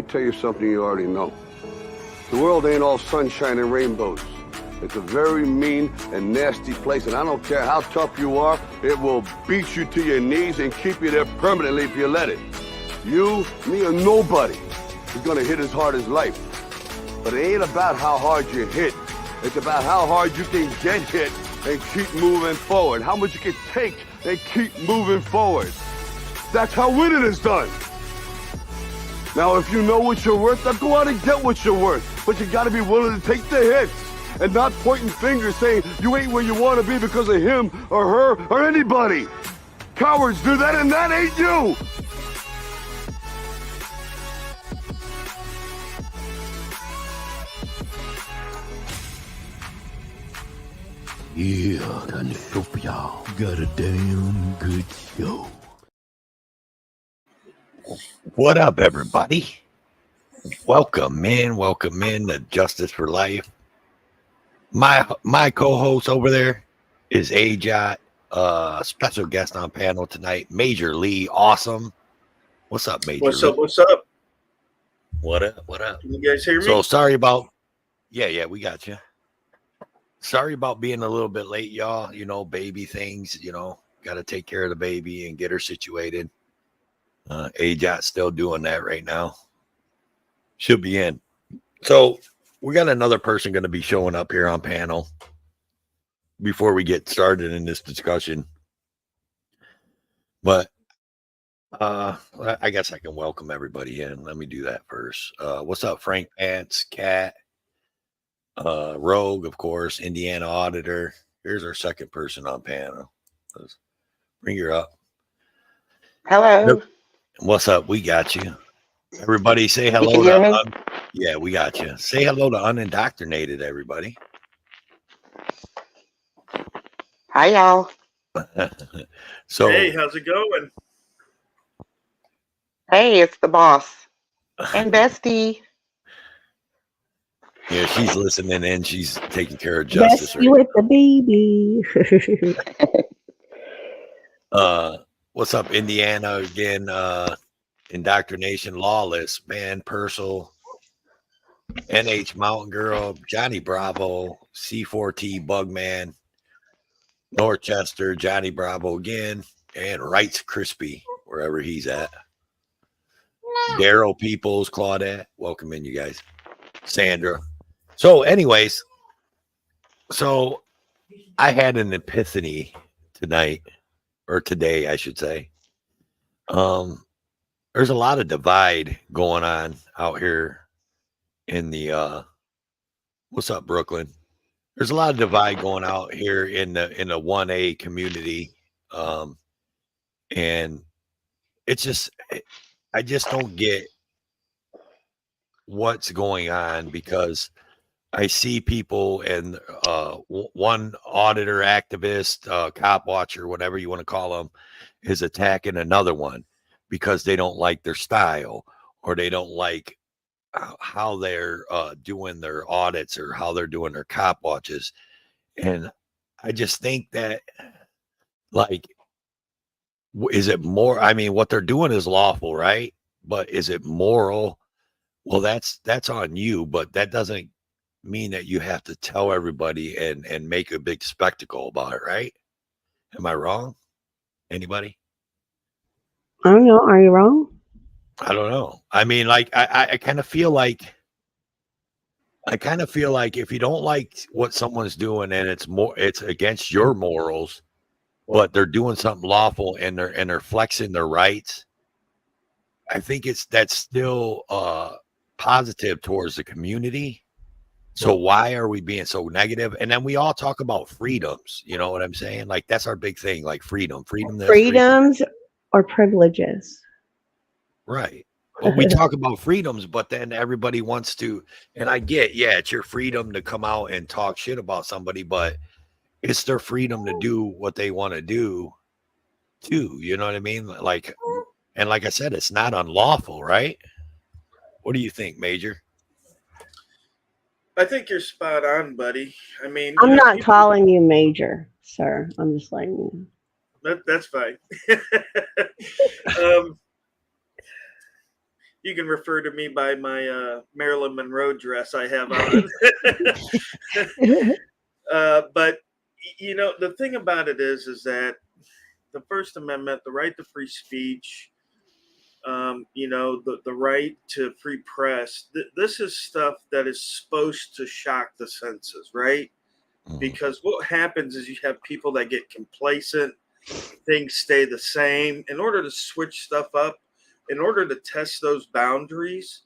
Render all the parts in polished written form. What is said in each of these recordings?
tell you something you already know. The world ain't all sunshine and rainbows. It's a very mean and nasty place, and I don't care how tough you are, it will beat you to your knees and keep you there permanently if you let it. You, me, or nobody is gonna hit as hard as life. But it ain't about how hard you hit. It's about how hard you can get hit and keep moving forward. How much you can take and keep moving forward. That's how winning is done. Now, if you know what you're worth, then go out and get what you're worth. But you gotta be willing to take the hits and not pointing fingers saying you ain't where you want to be because of him or her or anybody. Cowards do that, and that ain't you. Yeah, got a show for y'all. Got a damn good show. What up, everybody? Welcome in to Justice for Life. My co-host over there is AJot, special guest on panel tonight, Major Lee. Awesome. What's up, Major Lee? What's up? What up? Can you guys hear me? So sorry about, yeah, we got you. Sorry about being a little bit late, y'all. You know, baby things, got to take care of the baby and get her situated. AJot's still doing that right now. She'll be in. So we got another person going to be showing up here on panel before we get started in this discussion. But I guess I can welcome everybody in. Let me do that first. What's up, Frank Pants, Cat, Rogue, of course, Indiana Auditor. Here's our second person on panel. Let's bring her up. Hello. What's up? We got you. Everybody say hello. You can hear me? Yeah, we got you. Say hello to Unindoctrinated, everybody. Hi, y'all. So, hey, how's it going? Hey, it's the boss and bestie. yeah, she's listening in. She's taking care of Justice. Bestie with the baby. What's up, Indiana? Again, Indoctrination, Lawless, Man, Purcell, NH Mountain Girl, Johnny Bravo, C4T, Bugman, Norchester, Johnny Bravo again, and Wrights Crispy, wherever he's at. Daryl Peoples, Claudette, welcome in, you guys. Sandra. So, anyways, I had an epiphany tonight, or today, I should say. There's a lot of divide going on out here in the what's up, Brooklyn? There's a lot of divide going out here in the 1A community. And it's just, I just don't get what's going on, because I see people, and one auditor, activist, cop watcher, whatever you want to call them, is attacking another one because they don't like their style, or they don't like how they're doing their audits, or how they're doing their cop watches. And I just think that, like, is it more? I mean, what they're doing is lawful, right? But is it moral? Well, that's on you, but that doesn't mean that you have to tell everybody and make a big spectacle about it, right? Am I wrong? Anybody? I don't know. Are you wrong? I don't know. I mean, like, I kind of feel like if you don't like what someone's doing, and it's against your morals, but they're doing something lawful, and they're flexing their rights, I think that's still positive towards the community. So why are we being so negative? And then we all talk about freedoms. You know what I'm saying? Like, that's our big thing, like freedoms or privileges. Right. Well, we talk about freedoms, but then everybody wants to, and I get, yeah, it's your freedom to come out and talk shit about somebody, but it's their freedom to do what they want to do too. You know what I mean? Like, and like I said, it's not unlawful, right? What do you think, Major? I think you're spot on, buddy. I mean, I'm not calling you Major, sir. I'm just letting you know. That's fine. you can refer to me by my Marilyn Monroe dress I have on. But the thing about it is that the First Amendment, the right to free speech, the right to free press. This is stuff that is supposed to shock the senses, right? Because what happens is you have people that get complacent, things stay the same. In order to switch stuff up, in order to test those boundaries,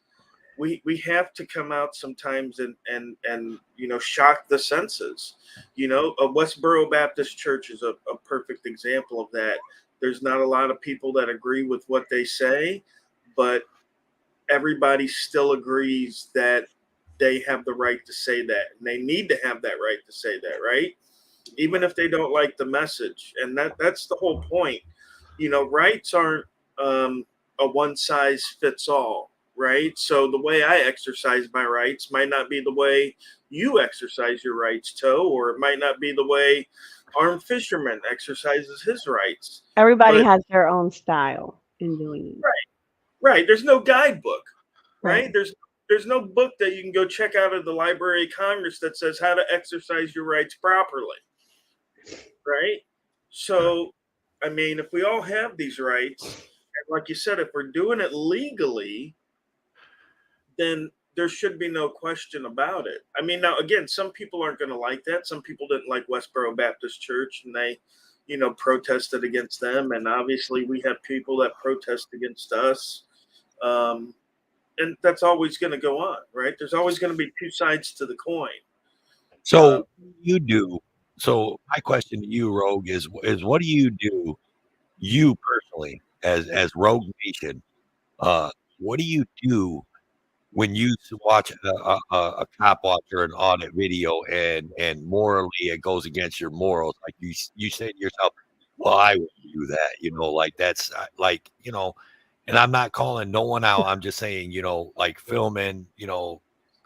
we have to come out sometimes and shock the senses. A Westboro Baptist Church is a perfect example of that. There's not a lot of people that agree with what they say, but everybody still agrees that they have the right to say that, and they need to have that right to say that, right? Even if they don't like the message. And that's the whole point. Rights aren't a one size fits all, right? So the way I exercise my rights might not be the way you exercise your rights, Toe, or it might not be the way armed fisherman exercises his rights. Everybody But- has their own style in doing it. Right. There's no guidebook, right? Right. There's no book that you can go check out of the Library of Congress that says how to exercise your rights properly, right? So, I mean, if we all have these rights, and like you said, if we're doing it legally, then there should be no question about it. I mean, now, again, some people aren't going to like that. Some people didn't like Westboro Baptist Church, and they, protested against them. And obviously, we have people that protest against us. And that's always going to go on, right? There's always going to be two sides to the coin. So you do. So my question to you, Rogue, is what do you do, you personally, as Rogue Nation? What do you do when you watch a cop watch or an audit video and morally it goes against your morals? Like you say to yourself, well, I wouldn't do that. Like that's like, and I'm not calling no one out. I'm just saying, like filming,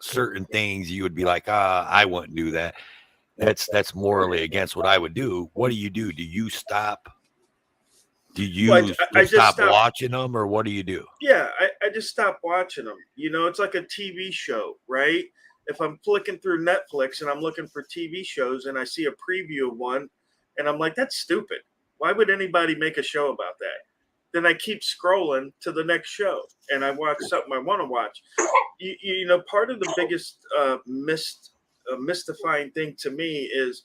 certain things you would be like, I wouldn't do that. That's morally against what I would do. What do you do? Do you stop? Do you I just stop stopped watching them, or what do you do? Yeah, I just stopped watching them. It's like a TV show, right? If I'm flicking through Netflix and I'm looking for TV shows and I see a preview of one and I'm like, that's stupid. Why would anybody make a show about that? Then I keep scrolling to the next show and I watch something I want to watch. Part of the biggest mystifying thing to me is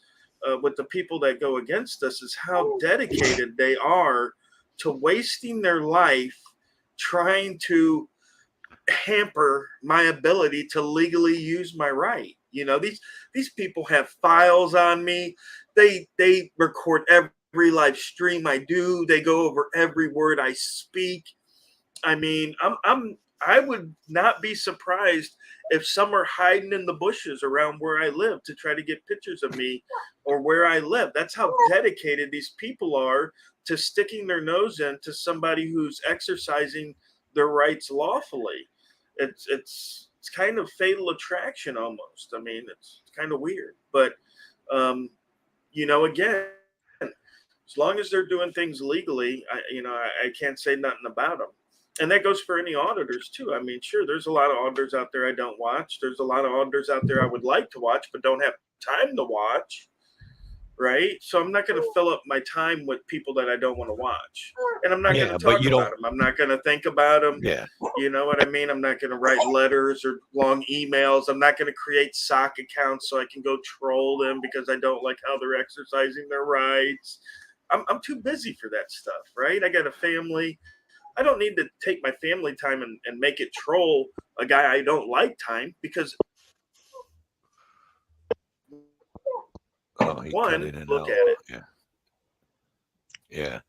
with the people that go against us is how dedicated they are to wasting their life trying to hamper my ability to legally use my right. These people have files on me. They record every live stream I do. They go over every word I speak. I mean, I would not be surprised if some are hiding in the bushes around where I live to try to get pictures of me or where I live. That's how dedicated these people are to sticking their nose into somebody who's exercising their rights lawfully. It's kind of fatal attraction almost. I mean, it's kind of weird, but again, as long as they're doing things legally, I can't say nothing about them. And that goes for any auditors too. I mean, sure, there's a lot of auditors out there I don't watch. There's a lot of auditors out there I would like to watch, but don't have time to watch. Right. So I'm not going to fill up my time with people that I don't want to watch. And I'm not going to talk about them. I'm not going to think about them. Yeah. You know what I mean? I'm not going to write letters or long emails. I'm not going to create sock accounts so I can go troll them because I don't like how they're exercising their rights. I'm too busy for that stuff. Right. I got a family. I don't need to take my family time and make it troll a guy I don't like time because one, look at it. Yeah.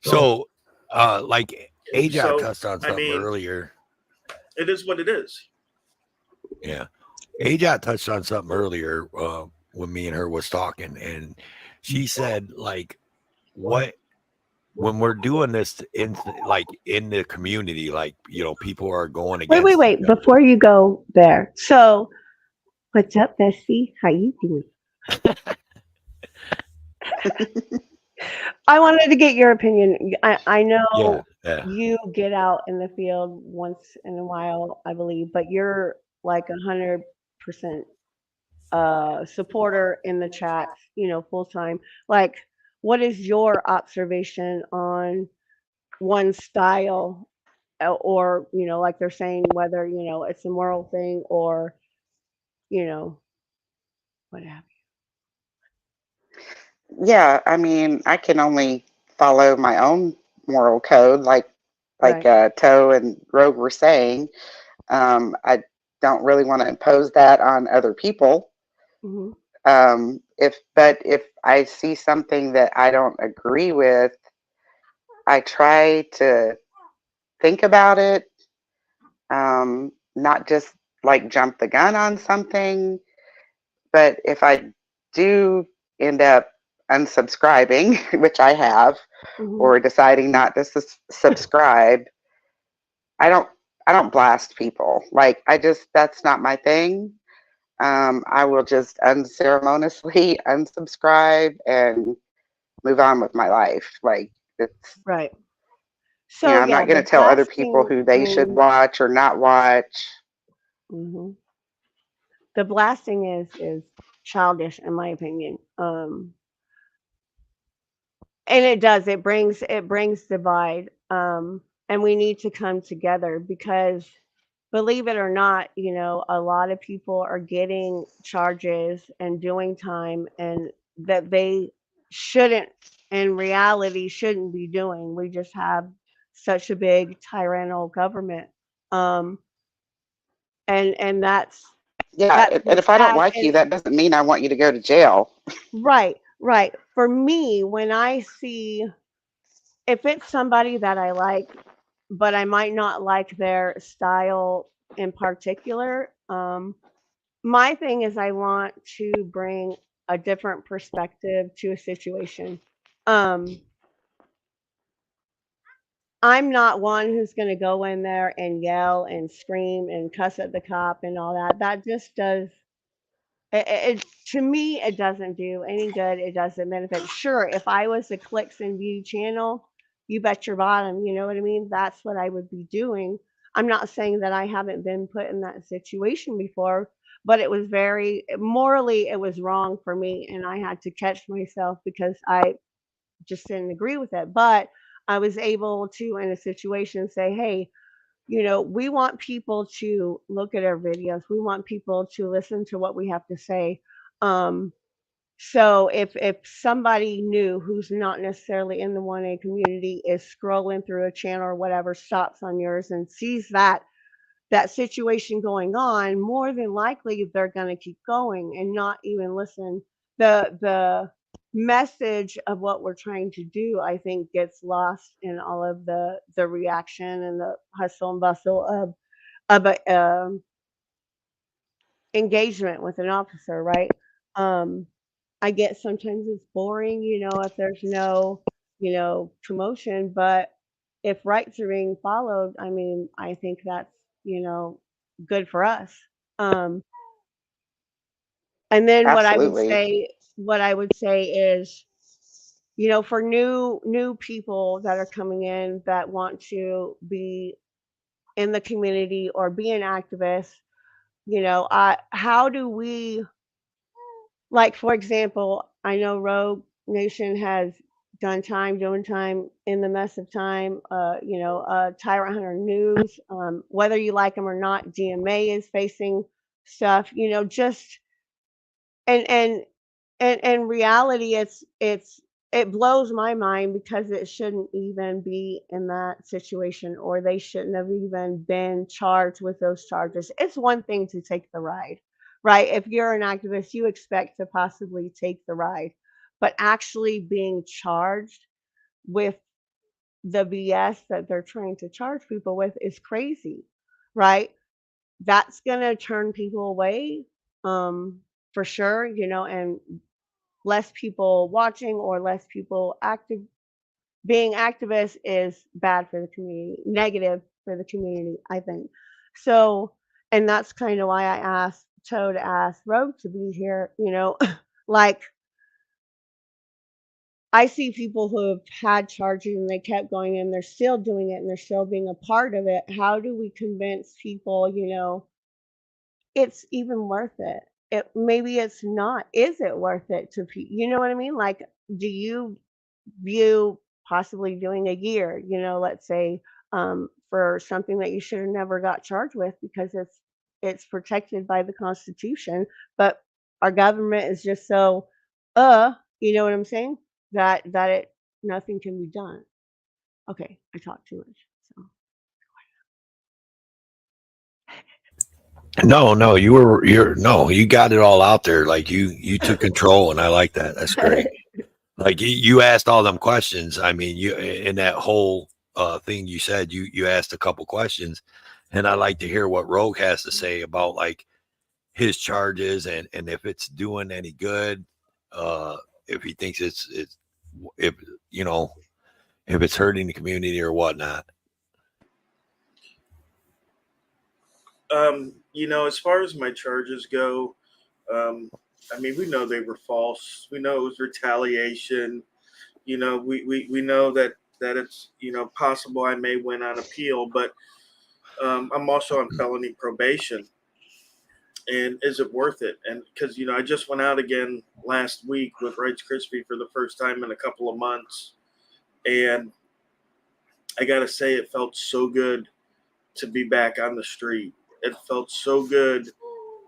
So, like AJ touched on something earlier. It is what it is. Yeah. AJ touched on something earlier when me and her was talking, and she said, like, when we're doing this in the community, like, people are going against. Wait. Before you go there. So, what's up, Bessie? How you doing? I wanted to get your opinion. I Yeah, know yeah. you get out in the field once in a while, I believe, but you're like 100% supporter in the chats, full time. Like, what is your observation on one style, or like they're saying, whether it's a moral thing or you know what have Yeah, I mean, I can only follow my own moral code, you? like Right. Toe and Rogue were saying. I don't really want to impose that on other people. Hmm. If I see something that I don't agree with, I try to think about it, not just like jump the gun on something. But if I do end up unsubscribing, which I have, Hmm. or deciding not to subscribe, I don't I don't blast people. Like I just that's not my thing. I will just unceremoniously unsubscribe and move on with my life. Like it's Right. you know, So I'm yeah, not going the to tell other people blasting. who I they should mean, watch or not watch. hmm the blasting is childish in my opinion. And it brings divide. And we need to come together because, believe it or not, a lot of people are getting charges and doing time and that they shouldn't, in reality, shouldn't be doing. We just have such a big tyrannical government. Um, and Yeah, that's and what's if I don't sad. like And you, that doesn't mean I want you to go to jail. right, right. For me, when I see, if it's somebody that I like, but I might not like their style in particular, my thing is I want to bring a different perspective to a situation. Um, I'm not one who's going to go in there and yell and scream and cuss at the cop and all that. That just does to me, it doesn't do any good. It doesn't benefit. Sure, if I was a clicks and view channel, you bet your bottom, you know what I mean? That's what I would be doing. I'm not saying that I haven't been put in that situation before, but it was very morally, it was wrong for me, and I had to catch myself because I just didn't agree with it. But I was able to, in a situation, say, hey, we want people to look at our videos. We want people to listen to what we have to say. Um, so if somebody new who's not necessarily in the 1A community is scrolling through a channel or whatever, stops on yours and sees that situation going on, more than likely they're going to keep going and not even listen. The message of what we're trying to do, I think, gets lost in all of the reaction and the hustle and bustle of a engagement with an officer, right? Um, I get sometimes it's boring, if there's no, promotion, but if rights are being followed, I mean, I think that's, you know, good for us. Um, and then Absolutely. what I would say is, for new people that are coming in that want to be in the community or be an activist, how do we, like, for example, I know Rogue Nation has done time, doing time in the mess of time. Tyrant Hunter News, whether you like them or not, GMA is facing stuff. Just and and and in reality, it blows my mind because it shouldn't even be in that situation, or they shouldn't have even been charged with those charges. It's one thing to take the ride, right? If you're an activist, you expect to possibly take the ride, but actually being charged with the BS that they're trying to charge people with is crazy, right? That's gonna turn people away, for sure, and less people watching or less people active being activists is bad for the community, negative for the community, I think. So, and that's kind of why I asked Toe to ask Rogue to be here, like I see people who have had charges and they kept going and they're still doing it and they're still being a part of it. How do we convince people, it's even worth it? Maybe it's not. Is it worth it to people? You know what I mean? Like, do you view possibly doing a year, let's say, for something that you should have never got charged with because it's protected by the Constitution, but our government is just so, you know what I'm saying? That it nothing can be done. Okay, I talked too much. So No, you got it all out there. Like you took control, and I like that. That's great. Like you asked all them questions. I mean, you in that whole thing you said, you asked a couple questions, and I like to hear what Rogue has to say about like his charges and if it's doing any good, if he thinks it's if you know if it's hurting the community or whatnot. As far as my charges go, I mean, we know they were false. We know it was retaliation. We know that it's possible I may win on appeal, but I'm also on felony probation. And is it worth it? And because I just went out again last week with Rice Krispie for the first time in a couple of months, and I gotta say, it felt so good to be back on the street. It felt so good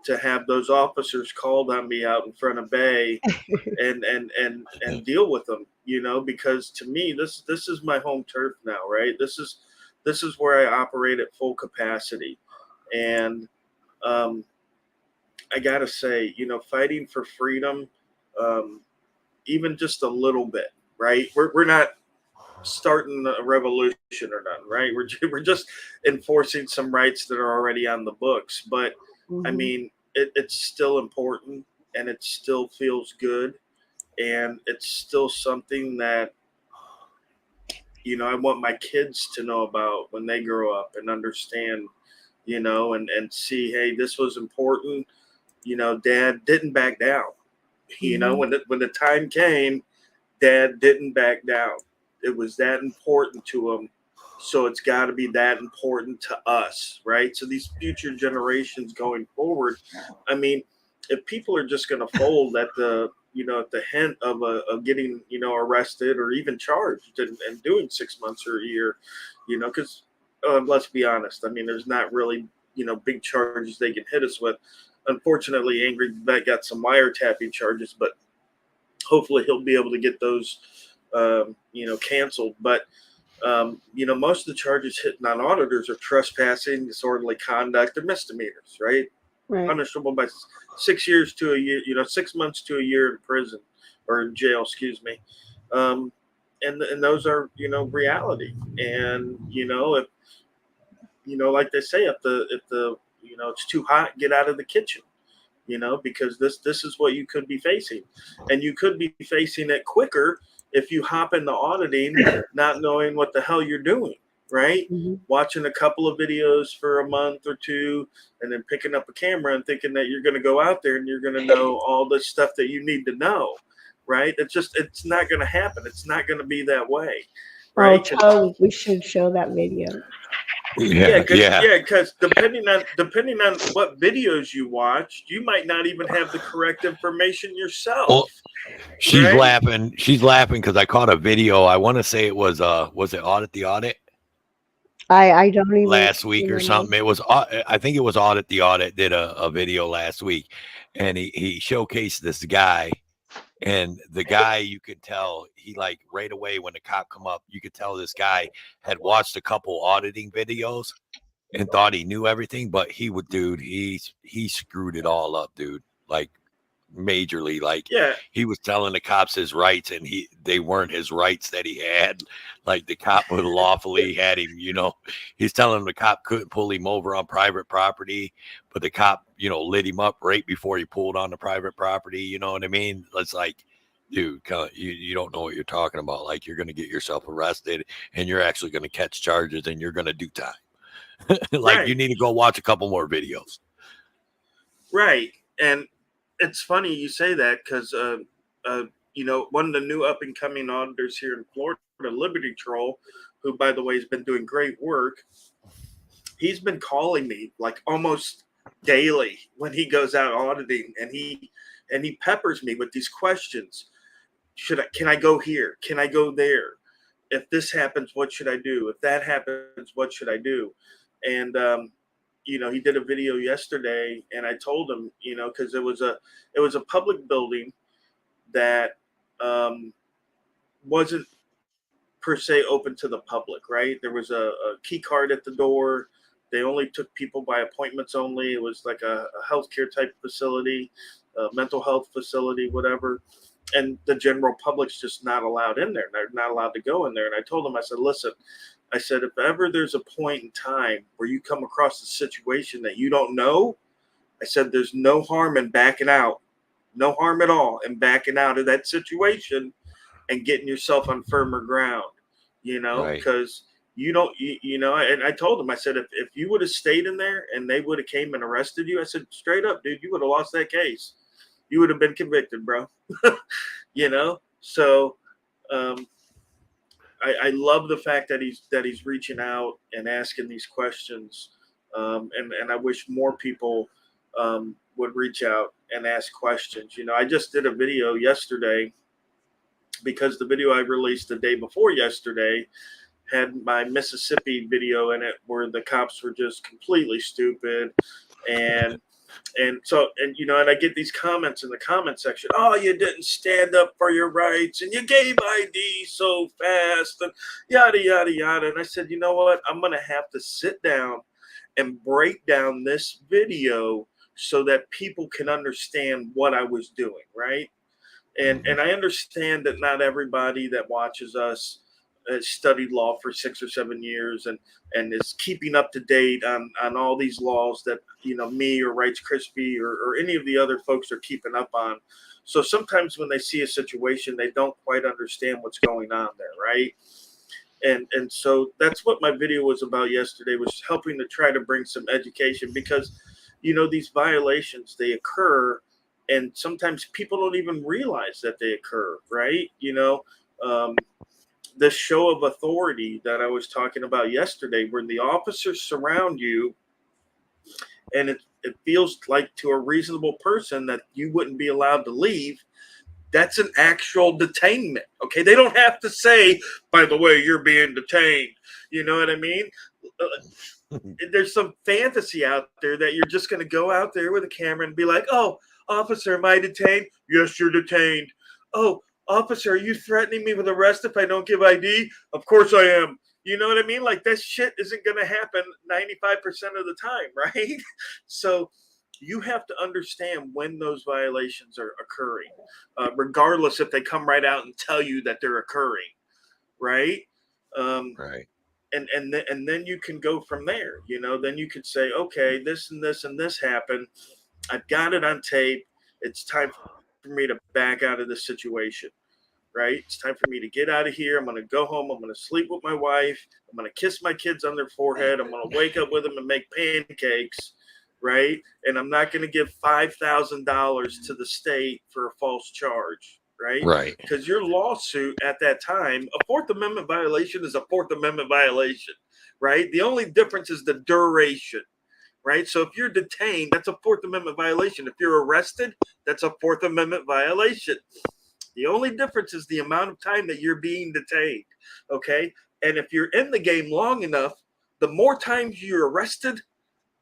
to have those officers called on me out in front of Bay and deal with them, because to me this is my home turf now, right? This is where I operate at full capacity. And I gotta say, fighting for freedom, even just a little bit, right? We're not starting a revolution or nothing, right? We're just enforcing some rights that are already on the books. But I mhm. mean, it's still important, and it still feels good, and it's still something that I want my kids to know about when they grow up and understand, and see, hey, this was important. Dad didn't back down. Mhm. When the time came, Dad didn't back down. It was that important to him. So it's got to be that important to us, right? So these future generations going forward, I mean, if people are just going to fold at the hint of getting arrested or even charged and doing 6 months or a year, because let's be honest, I mean, there's not really big charges they can hit us with. Unfortunately, Angry Vet got some wiretapping charges, but hopefully he'll be able to get those canceled. But most of the charges hitting on auditors are trespassing, disorderly conduct, and misdemeanors, right? Right. Punishable by 6 years to a year, 6 months to a year in prison or in jail, excuse me. Um, and those are reality. And if like they say, if the it's too hot, get out of the kitchen. Because this is what you could be facing, and you could be facing it quicker if you hop into auditing, not knowing what the hell you're doing, right? Mhm. Watching a couple of videos for a month or two, and then picking up a camera and thinking that you're going to go out there and you're going to know all this stuff that you need to know, right? It's not going to happen. It's not going to be that way, Oh, right? Because Toe, we should show that video. yeah, Yeah, yeah. because depending on what videos you watch, you might not even have the correct information yourself, Well, she's right? laughing. She's laughing because I caught a video. I want to say it was it Audit the Audit I don't even last week or remember. something. It was I think it was Audit the Audit did a video last week, and he showcased this guy. And the guy, you could tell he like right away when the cop come up, you could tell this guy had watched a couple auditing videos and thought he knew everything, but he screwed it all up, dude. Like majorly. Like Yeah, he was telling the cops his rights and they weren't his rights that he had. Like the cop would lawfully had him, he's telling him the cop couldn't pull him over on private property, but the cop, lit him up right before he pulled on the private property. You know what I mean? It's like, dude, you don't know what you're talking about. Like you're going to get yourself arrested and you're actually going to catch charges and you're going to do time. Like you right, need to go watch a couple more videos. right. And it's funny you say that because one of the new up and coming auditors here in Florida, Liberty Troll, who, by the way, has been doing great work. He's been calling me like almost daily when he goes out auditing, and he peppers me with these questions. Can I go here? Can I go there? If this happens, what should I do? If that happens, what should I do? And he did a video yesterday, and I told him, because it was a public building that wasn't per se open to the public, right? There was a key card at the door. They only took people by appointments only. It was like a healthcare type facility, a mental health facility, whatever. And the general public's just not allowed in there. They're not allowed to go in there. And I told them, I said, listen, I said, if ever there's a point in time where you come across a situation that you don't know, I said, there's no harm in backing out. No harm at all in backing out of that situation and getting yourself on firmer ground, because you don't, and I told him, I said, if you would have stayed in there and they would have came and arrested you, I said, straight up, dude, you would have lost that case. You would have been convicted, bro. So I love the fact that he's reaching out and asking these questions. And I wish more people would reach out and ask questions. I just did a video yesterday, because the video I released the day before yesterday had my Mississippi video in it, where the cops were just completely stupid. And I get these comments in the comment section. Oh, you didn't stand up for your rights, and you gave ID so fast, and yada, yada, yada. And I said, you know what? I'm going to have to sit down and break down this video so that people can understand what I was doing, right? And I understand that not everybody that watches us has studied law for 6 or 7 years and is keeping up to date on all these laws that me or Rights Crispy or any of the other folks are keeping up on. So sometimes when they see a situation, they don't quite understand what's going on there, right? And so that's what my video was about yesterday, was helping to try to bring some education, because these violations, they occur, and sometimes people don't even realize that they occur, right? The show of authority that I was talking about yesterday, where the officers surround you, and it feels like to a reasonable person that you wouldn't be allowed to leave. That's an actual detainment. Okay, they don't have to say, by the way, you're being detained. You know what I mean? There's some fantasy out there that you're just going to go out there with a camera and be like, oh, officer, am I detained? Yes, you're detained. Oh, officer, are you threatening me with arrest if I don't give ID? Of course I am. You know what I mean? Like, that shit isn't going to happen 95% of the time, right? So you have to understand when those violations are occurring, regardless if they come right out and tell you that they're occurring, right? Right. And then you can go from there. Then you could say, okay, this and this and this happened. I've got it on tape. It's time for me to back out of this situation, right? It's time for me to get out of here. I'm going to go home. I'm going to sleep with my wife. I'm going to kiss my kids on their forehead. I'm going to wake up with them and make pancakes, right? And I'm not going to give $5,000 to the state for a false charge, right? Right. Because your lawsuit at that time, a Fourth Amendment violation is a Fourth Amendment violation, right? The only difference is the duration. Right. So if you're detained, that's a Fourth Amendment violation. If you're arrested, that's a Fourth Amendment violation. The only difference is the amount of time that you're being detained. OK, and if you're in the game long enough, the more times you're arrested,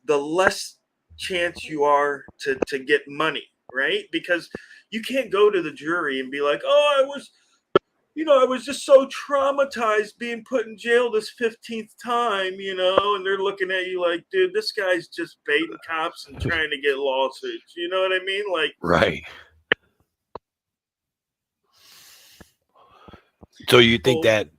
the less chance you are to get money. Right. Because you can't go to the jury and be like, oh, I was just so traumatized being put in jail this 15th time, and they're looking at you like, dude, this guy's just baiting cops and trying to get lawsuits. You know what I mean? Like, right. So you think that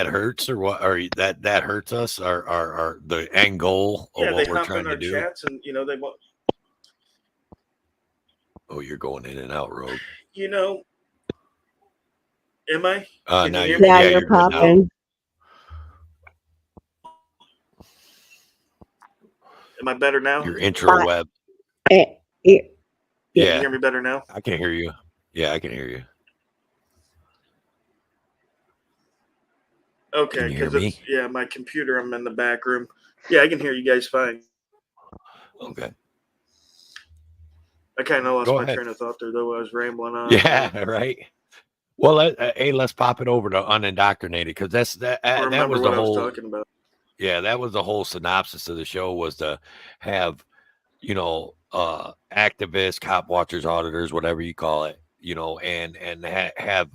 hurts, or what? Or that hurts us, our the end goal of what we're trying to do? Chats and they want. Oh, you're going in and out, Rogue. Am I? Now you're popping. Am I better now? Your intro web. Yeah. Can you hear me better now? I can hear you. Yeah, I can hear you. Okay, Can you hear because me? it's my computer. I'm in the back room. Yeah, I can hear you guys fine. Okay. I kind of lost Go my ahead. train of thought there, though. I was rambling on. Yeah, right. Well, hey, let's pop it over to unindoctrinated, because that I that remember was what the I was whole. talking about. Yeah, that was the whole synopsis of the show, was to have, activists, cop watchers, auditors, whatever you call it, and have,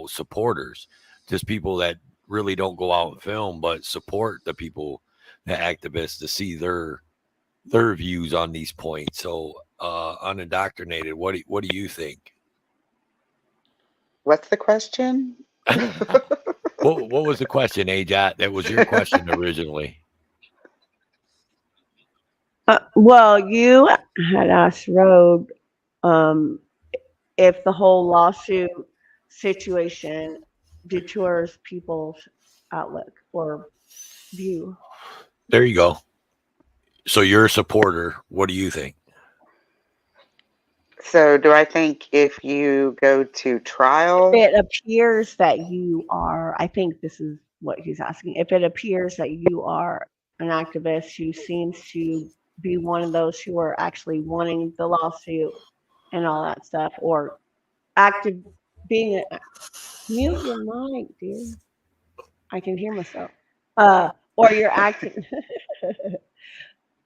supporters, just people that really don't go out and film, but support the people, the activists, to see their views on these points. So, unindoctrinated, what do you think? What's the question? What was the question, Ajat? That was your question originally. Well, you had asked Road if the whole lawsuit situation detours people's outlook or view. There you go. So you're a supporter. What do you think? So, do I think if you go to trial, It appears that you are, I think this is what he's asking, if it appears that you are an activist who seems to be one of those who are actually wanting the lawsuit and all that stuff, or active being a, mute your mic, dear. I can hear myself. Or you're acting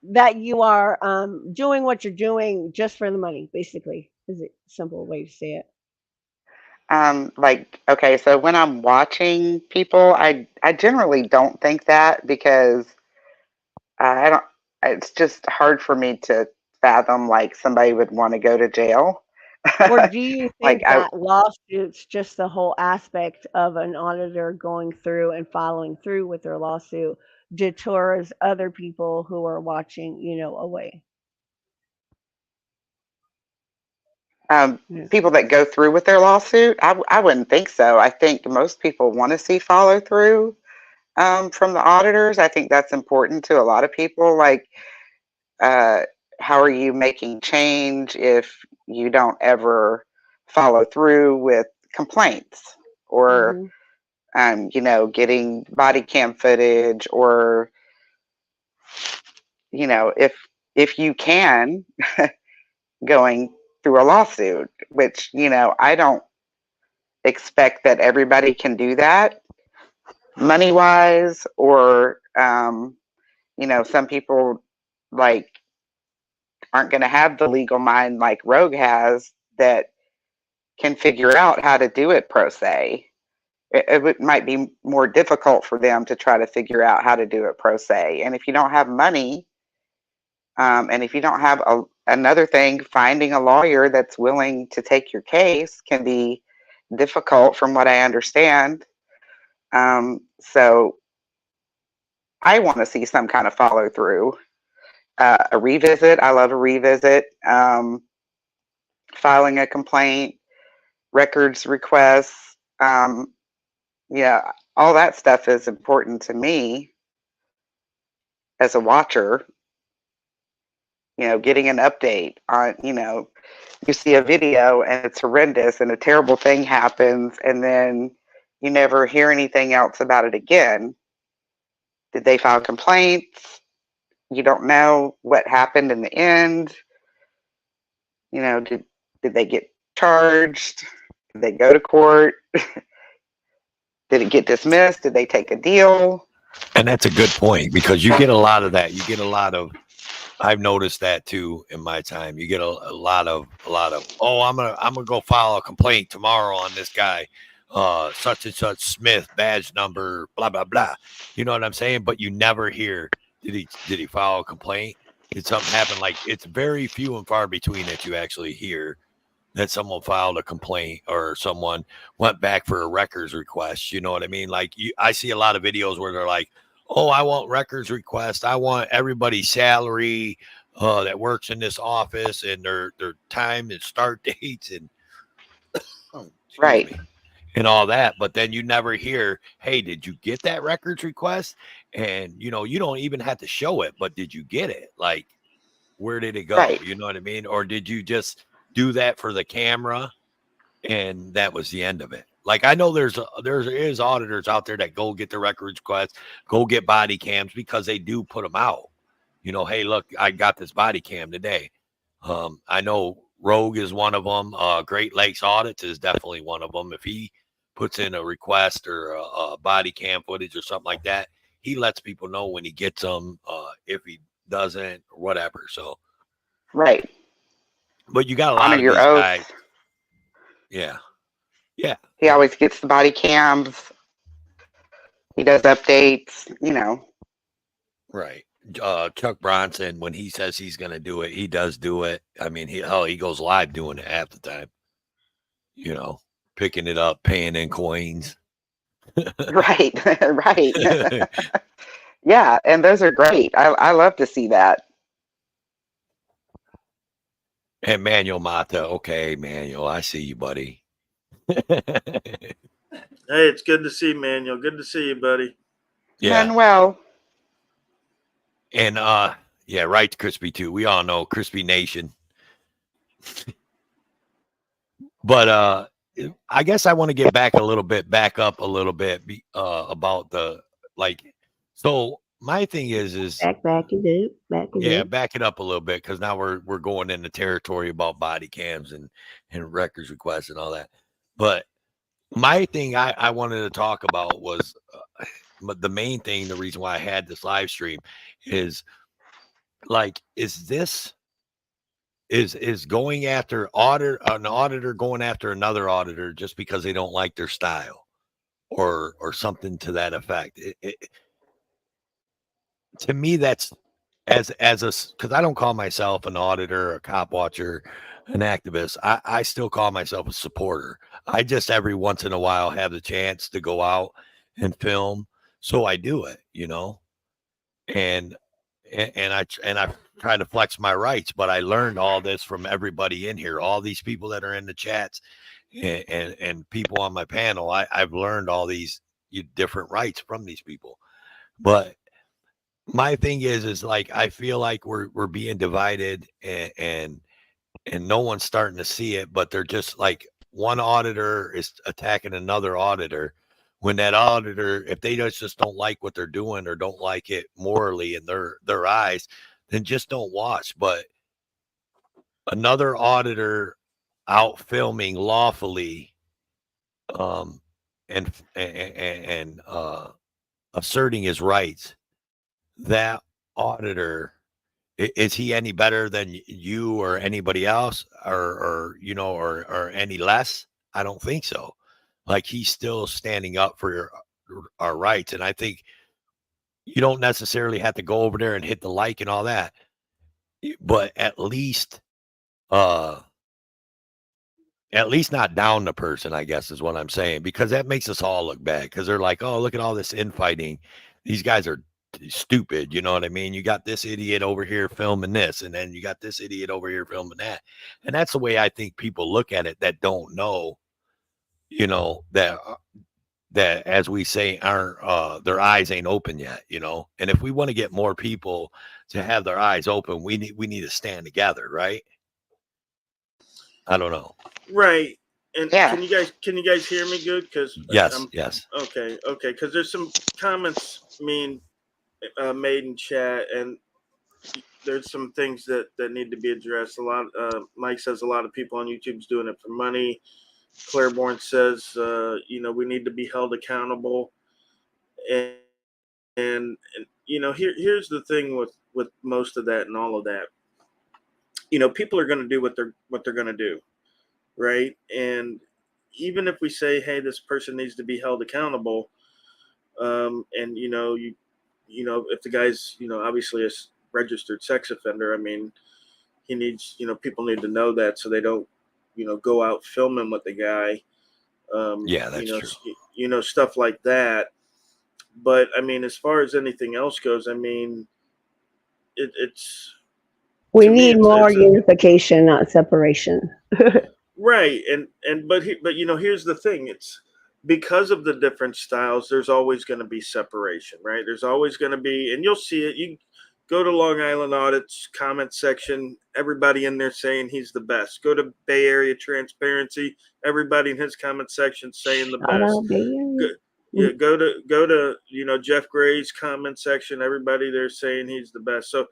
that you are doing what you're doing just for the money, basically, is a simple way to say it. like, okay, so when I'm watching people, I generally don't think that because I don't. It's just hard for me to fathom like somebody would want to go to jail. Or do you Like think that lawsuits, just the whole aspect of an auditor going through and following through with their lawsuit, deters other people who are watching, away? Yeah. people that go through with their lawsuit, I wouldn't think so. I think most people want to see follow through from the auditors. I think that's important to a lot of people. Like, uh, how are you making change if you don't ever follow through with complaints or, hmm getting body cam footage or, if you can going through a lawsuit, which, I don't expect that everybody can do that money wise or, some people like aren't going to have the legal mind like Rogue has that can figure out how to do it pro se. It might be more difficult for them to try to figure out how to do it pro se. And if you don't have money, and if you don't have another thing, finding a lawyer that's willing to take your case can be difficult, from what I understand. So I want to see some kind of follow through, a revisit. I love a revisit. Filing a complaint, records requests. Yeah, all that stuff is important to me as a watcher. Getting an update on, you see a video and it's horrendous and a terrible thing happens, and then you never hear anything else about it again. Did they file complaints? You don't know what happened in the end. Did they get charged? Did they go to court? Did it get dismissed? Did they take a deal? And that's a good point, because you get a lot of that. You get a lot of. I've noticed that too in my time. You get a lot of. Oh, I'm gonna go file a complaint tomorrow on this guy, such and such Smith, badge number, blah blah blah. You know what I'm saying? But you never hear, did he file a complaint? Did something happen? Like, it's very few and far between that you actually hear that someone filed a complaint or someone went back for a records request. You know what I mean? Like, I see a lot of videos where they're like, oh, I want records request. I want everybody's salary that works in this office, and their time and start dates and excuse Right. me, and all that. But then you never hear, hey, did you get that records request? And you don't even have to show it, but did you get it? Like, where did it go? Right. You know what I mean? Or did you just do that for the camera and that was the end of it? Like I know there is auditors out there that go get the records requests, go get body cams because they do put them out. You know, hey, look, I got this body cam today. I know Rogue is one of them. Great Lakes Audits is definitely one of them. If he puts in a request or a body cam footage or something like that, he lets people know when he gets them. If he doesn't, or whatever. So, Right. but you got a lot Honor of your these oath. guys. Yeah. Yeah. He always gets the body cams. He does updates, you know. Right. Chuck Bronson, when he says he's going to do it, he does do it. I mean, he goes live doing it half the time. You know, picking it up, paying in coins. Right. Right. Yeah, and those are great. I love to see that. And Manuel Mata, okay, Manuel, I see you, buddy. Hey, it's good to see you, Manuel. Good to see you, buddy. Yeah. Manuel. And yeah, right, Crispy too. We all know Crispy Nation. But I guess I want to get back up a little bit about the so my thing is Back it up. back it up a little bit because now we're going into territory about body cams and records requests and all that. But my thing I wanted to talk about was the main thing, the reason why I had this live stream is is going after an auditor going after another auditor just because they don't like their style or something to that effect. To me, that's as a, because I don't call myself an auditor, a cop watcher, an activist. I still call myself a supporter. I just every once in a while have the chance to go out and film, so I do it, you know, and I try to flex my rights. But I learned all this from everybody in here, all these people that are in the chats, and people on my panel. I've learned all these different rights from these people, but my thing is like I feel like we're being divided and no one's starting to see it, but they're just like one auditor is attacking another auditor when that auditor, if they just don't like what they're doing or don't like it morally in their eyes, then just don't watch. But another auditor out filming lawfully and asserting his rights, that auditor, is he any better than you or anybody else or you know or any less? I don't think so. Like he's still standing up for our rights, and I think you don't necessarily have to go over there and hit the like and all that, but uh at least not down the person, I guess is what I'm saying, because that makes us all look bad because they're like, oh, look at all this infighting. These guys are stupid. You know what I mean? You got this idiot over here filming this, and then you got this idiot over here filming that. And that's the way I think people look at it that don't know, you know, that as we say, aren't their eyes ain't open yet, you know. And if we want to get more people to have their eyes open, we need to stand together, right? I don't know. Right. And Yeah. can you guys hear me good? Because Yes. Okay. Because there's some comments made in chat, and there's some things that need to be addressed. Mike says a lot of people on YouTube's doing it for money. Claiborne says, we need to be held accountable. And you know, here's the thing with most of that and all of that. You know, people are going to do what they're going to do, right? And even if we say, hey, this person needs to be held accountable, and if the guy's obviously a registered sex offender, I mean, he needs people need to know that so they don't go out filming with the guy. Yeah, that's true. Stuff like that. But I mean, as far as anything else goes, I mean, it's We to me, need more unification, not separation. right. But here's the thing: it's because of the different styles. There's always going to be separation, right? There's always going to be, and you'll see it. You Go to Long Island Audit's comment section. Everybody in there saying he's the best. Go to Bay Area Transparency. Everybody in his comment section saying the Shout best. out, baby. Yeah, go to Jeff Gray's comment section. Everybody there saying he's the best. So,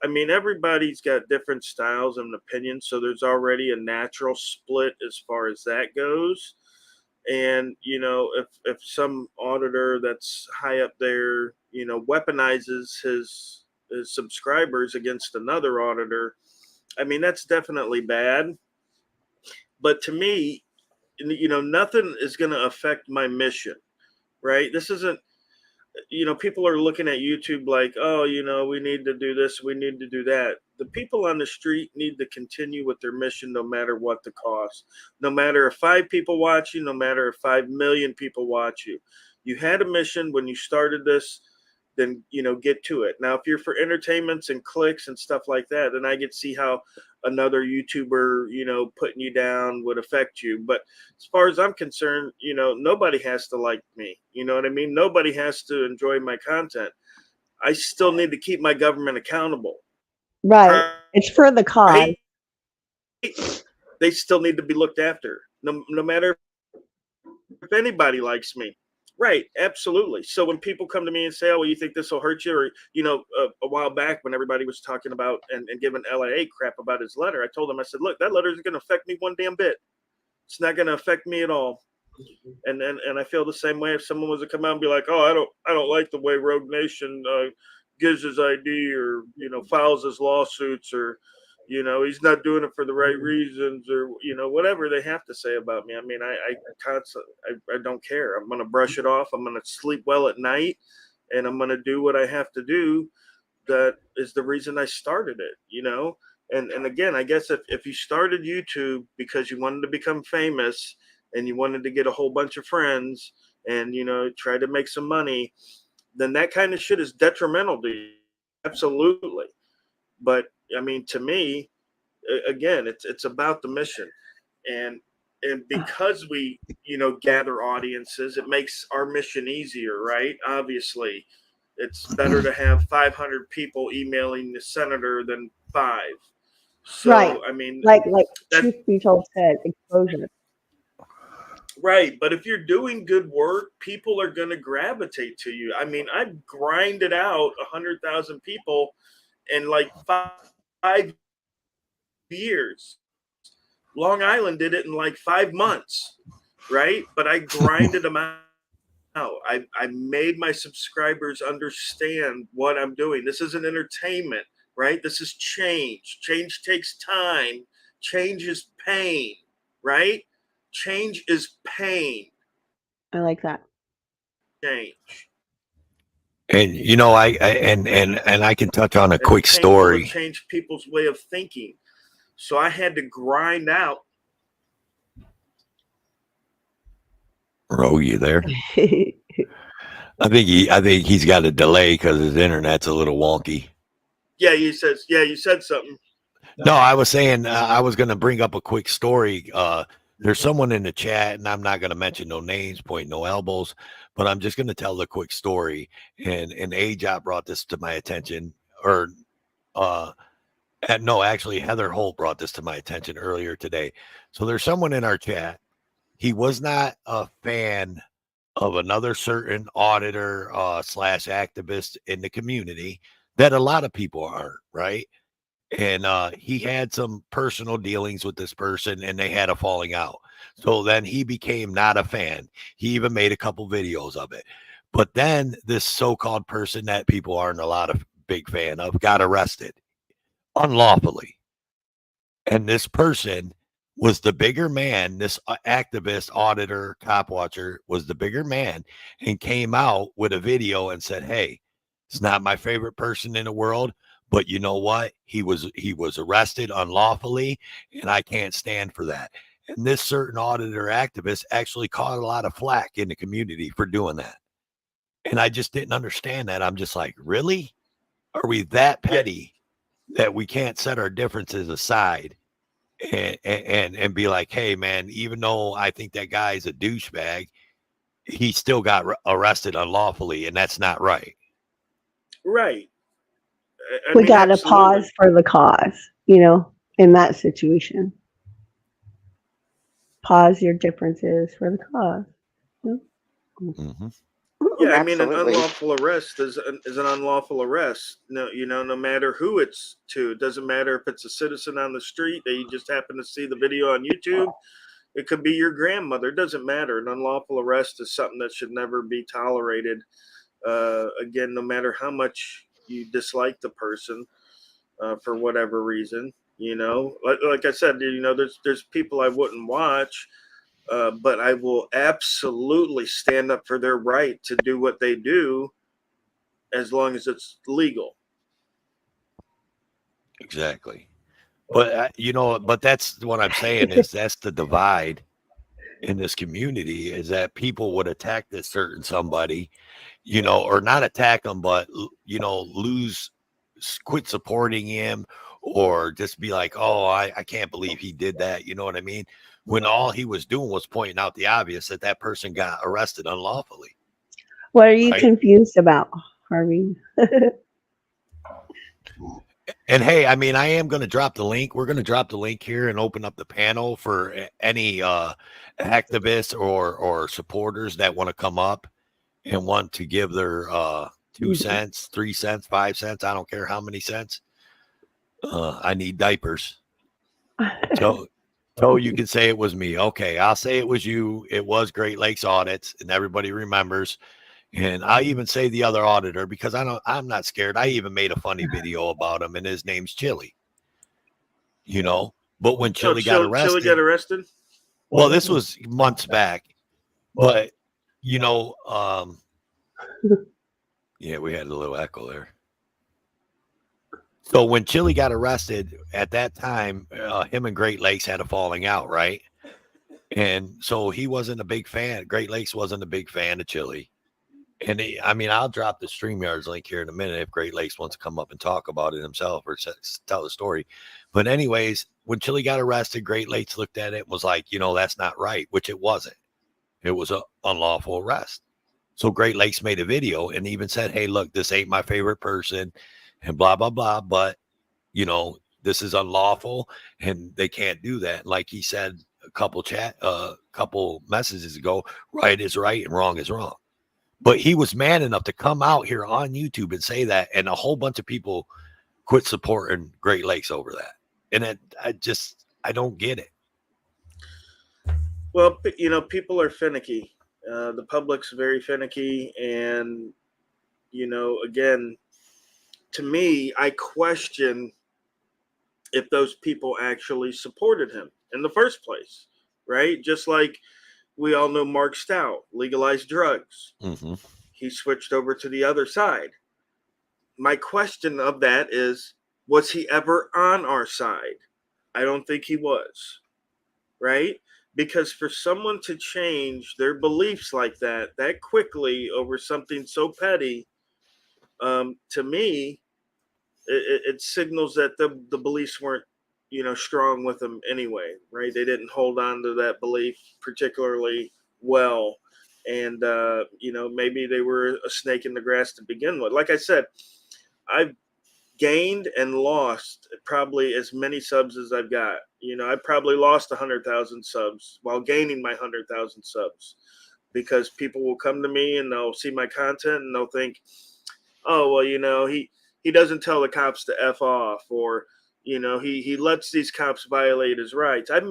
I mean, everybody's got different styles and opinions. So there's already a natural split as far as that goes. And if some auditor that's high up there, weaponizes his subscribers against another auditor, I mean, that's definitely bad. But to me, nothing is going to affect my mission, right? This isn't, people are looking at YouTube like, oh, we need to do this, we need to do that. The people on the street need to continue with their mission no matter what the cost. No matter if 5 people watch you, no matter if 5 million people watch you. You had a mission when you started this, then get to it. Now, if you're for entertainments and clicks and stuff like that, then I get to see how another YouTuber, putting you down would affect you. But as far as I'm concerned, nobody has to like me. You know what I mean? Nobody has to enjoy my content. I still need to keep my government accountable. Right. It's for the cause. They still need to be looked after, no matter if anybody likes me. Right, absolutely. So when people come to me and say, "Oh, well, you think this will hurt you?" Or a while back when everybody was talking about and giving LIA crap about his letter, I told them, I said, "Look, that letter isn't going to affect me one damn bit. It's not going to affect me at all." And I feel the same way if someone was to come out and be like, "Oh, I don't like the way Rogue Nation gives his ID or files his lawsuits or." He's not doing it for the right reasons or, whatever they have to say about me. I mean, I constantly, I don't care. I'm going to brush it off. I'm going to sleep well at night and I'm going to do what I have to do. That is the reason I started it, And again, I guess if you started YouTube because you wanted to become famous and you wanted to get a whole bunch of friends and, try to make some money, then that kind of shit is detrimental to you. Absolutely. But I mean, to me, again, it's about the mission, and because we gather audiences, it makes our mission easier, right? Obviously, it's better to have 500 people emailing the senator than 5. So Right. I mean, like truth be told said, exposure. Right, but if you're doing good work, people are going to gravitate to you. I mean, I've grinded out 100,000 people in like 5 years. Long Island did it in like 5 months, right? But I grinded them out. I made my subscribers understand what I'm doing. This isn't entertainment, right? This is change. Change takes time. Change is pain, right? Change is pain. I like that. Change. And I can touch on a And quick pain will story. change people's way of thinking. So I had to grind out. Ro, you there? I think he's got a delay because his internet's a little wonky. Yeah, you said something. No, I was saying I was going to bring up a quick story. There's someone in the chat, and I'm not going to mention no names, point no elbows, but I'm just going to tell the quick story. And AJOP brought this to my attention, or no, actually Heather Holt brought this to my attention earlier today. So there's someone in our chat. He was not a fan of another certain auditor / activist in the community that a lot of people aren't, right? And he had some personal dealings with this person and they had a falling out. So then he became not a fan. He even made a couple videos of it. But then this so-called person that people aren't a lot of big fan of got arrested unlawfully. And this person was the bigger man. This activist, auditor, cop watcher was the bigger man and came out with a video and said, "Hey, it's not my favorite person in the world, but you know what? He was arrested unlawfully, and I can't stand for that." And this certain auditor activist actually caught a lot of flack in the community for doing that. And I just didn't understand that. I'm just like, really? Are we that petty that we can't set our differences aside and be like, "Hey, man, even though I think that guy is a douchebag, he still got arrested unlawfully, and that's not right." Right. I We mean, got to absolutely. pause for the cause, in that situation. Pause your differences for the cause. You Hmm. Yeah, I mean, an Absolutely. unlawful arrest is an unlawful arrest. No, no matter who it's to. It doesn't matter if it's a citizen on the street that you just happen to see the video on YouTube. It could be your grandmother. It doesn't matter. An unlawful arrest is something that should never be tolerated. Again, no matter how much you dislike the person for whatever reason, like I said, there's people I wouldn't watch, but I will absolutely stand up for their right to do what they do as long as it's legal. Exactly. But but that's what I'm saying is that's the divide in this community is that people would attack this certain somebody, or not attack them, but quit supporting him, or just be like, oh, I can't believe he did that. You know what I mean? When all he was doing was pointing out the obvious that that person got arrested unlawfully. What are you Right. confused about, Harvey? And hey, I mean, I am going to drop the link. We're going to drop the link here and open up the panel for any activists or supporters that want to come up and want to give their 2 cents, 3 cents, 5 cents. I don't care how many cents. I need diapers. So you can say it was me. Okay, I'll say it was you. It was Great Lakes Audits, and everybody remembers. And I even say the other auditor because I'm not scared. I even made a funny video about him, and his name's Chili. But when Chili got Chili got arrested, arrested. well, this was months back. But yeah, we had a little echo there. So when Chili got arrested at that time, him and Great Lakes had a falling out, right? And so he wasn't a big fan. Great Lakes wasn't a big fan of Chili. And I'll drop the StreamYards link here in a minute if Great Lakes wants to come up and talk about it himself or tell the story. But anyways, when Chili got arrested, Great Lakes looked at it and was like, that's not right, which it wasn't. It was an unlawful arrest. So Great Lakes made a video and even said, hey, look, this ain't my favorite person and blah, blah, blah. But, this is unlawful and they can't do that. Like he said a couple messages ago, right is right and wrong is wrong. But he was man enough to come out here on YouTube and say that. And a whole bunch of people quit supporting Great Lakes over that. And I don't get it. Well, people are finicky. The public's very finicky. And, again, to me, I question if those people actually supported him in the first place, right? Just like we all know Mark Stout legalized drugs. Mm-hmm. He switched over to the other side. My question of that is, was he ever on our side? I don't think he was, right? Because for someone to change their beliefs like that quickly over something so petty, to me, it signals that the beliefs weren't, strong with them anyway, right? They didn't hold on to that belief particularly well. And, maybe they were a snake in the grass to begin with. Like I said, I've gained and lost probably as many subs as I've got. I probably lost 100,000 subs while gaining my 100,000 subs because people will come to me and they'll see my content and they'll think, oh, well, he doesn't tell the cops to F off, or, he lets these cops violate his rights. I've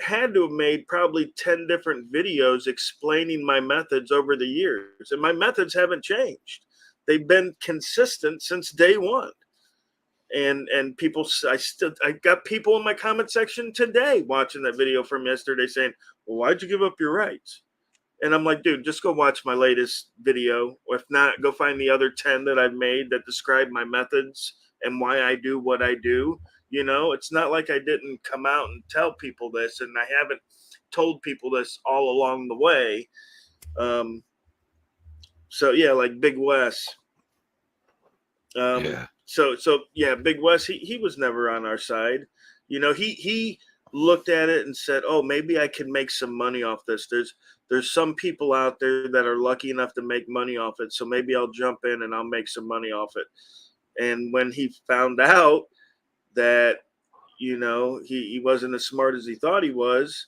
had to have made probably 10 different videos explaining my methods over the years, and my methods haven't changed. They've been consistent since day one. And people, I got people in my comment section today watching that video from yesterday saying, well, why'd you give up your rights? And I'm like, dude, just go watch my latest video. Or if not, go find the other 10 that I've made that describe my methods and why I do what I do. It's not like I didn't come out and tell people this, and I haven't told people this all along the way. So yeah, like Big Wes. Yeah. So yeah, Big Wes, he was never on our side. He looked at it and said, oh, maybe I can make some money off this. There's some people out there that are lucky enough to make money off it, so maybe I'll jump in and I'll make some money off it. And when he found out that, you know, he wasn't as smart as he thought he was,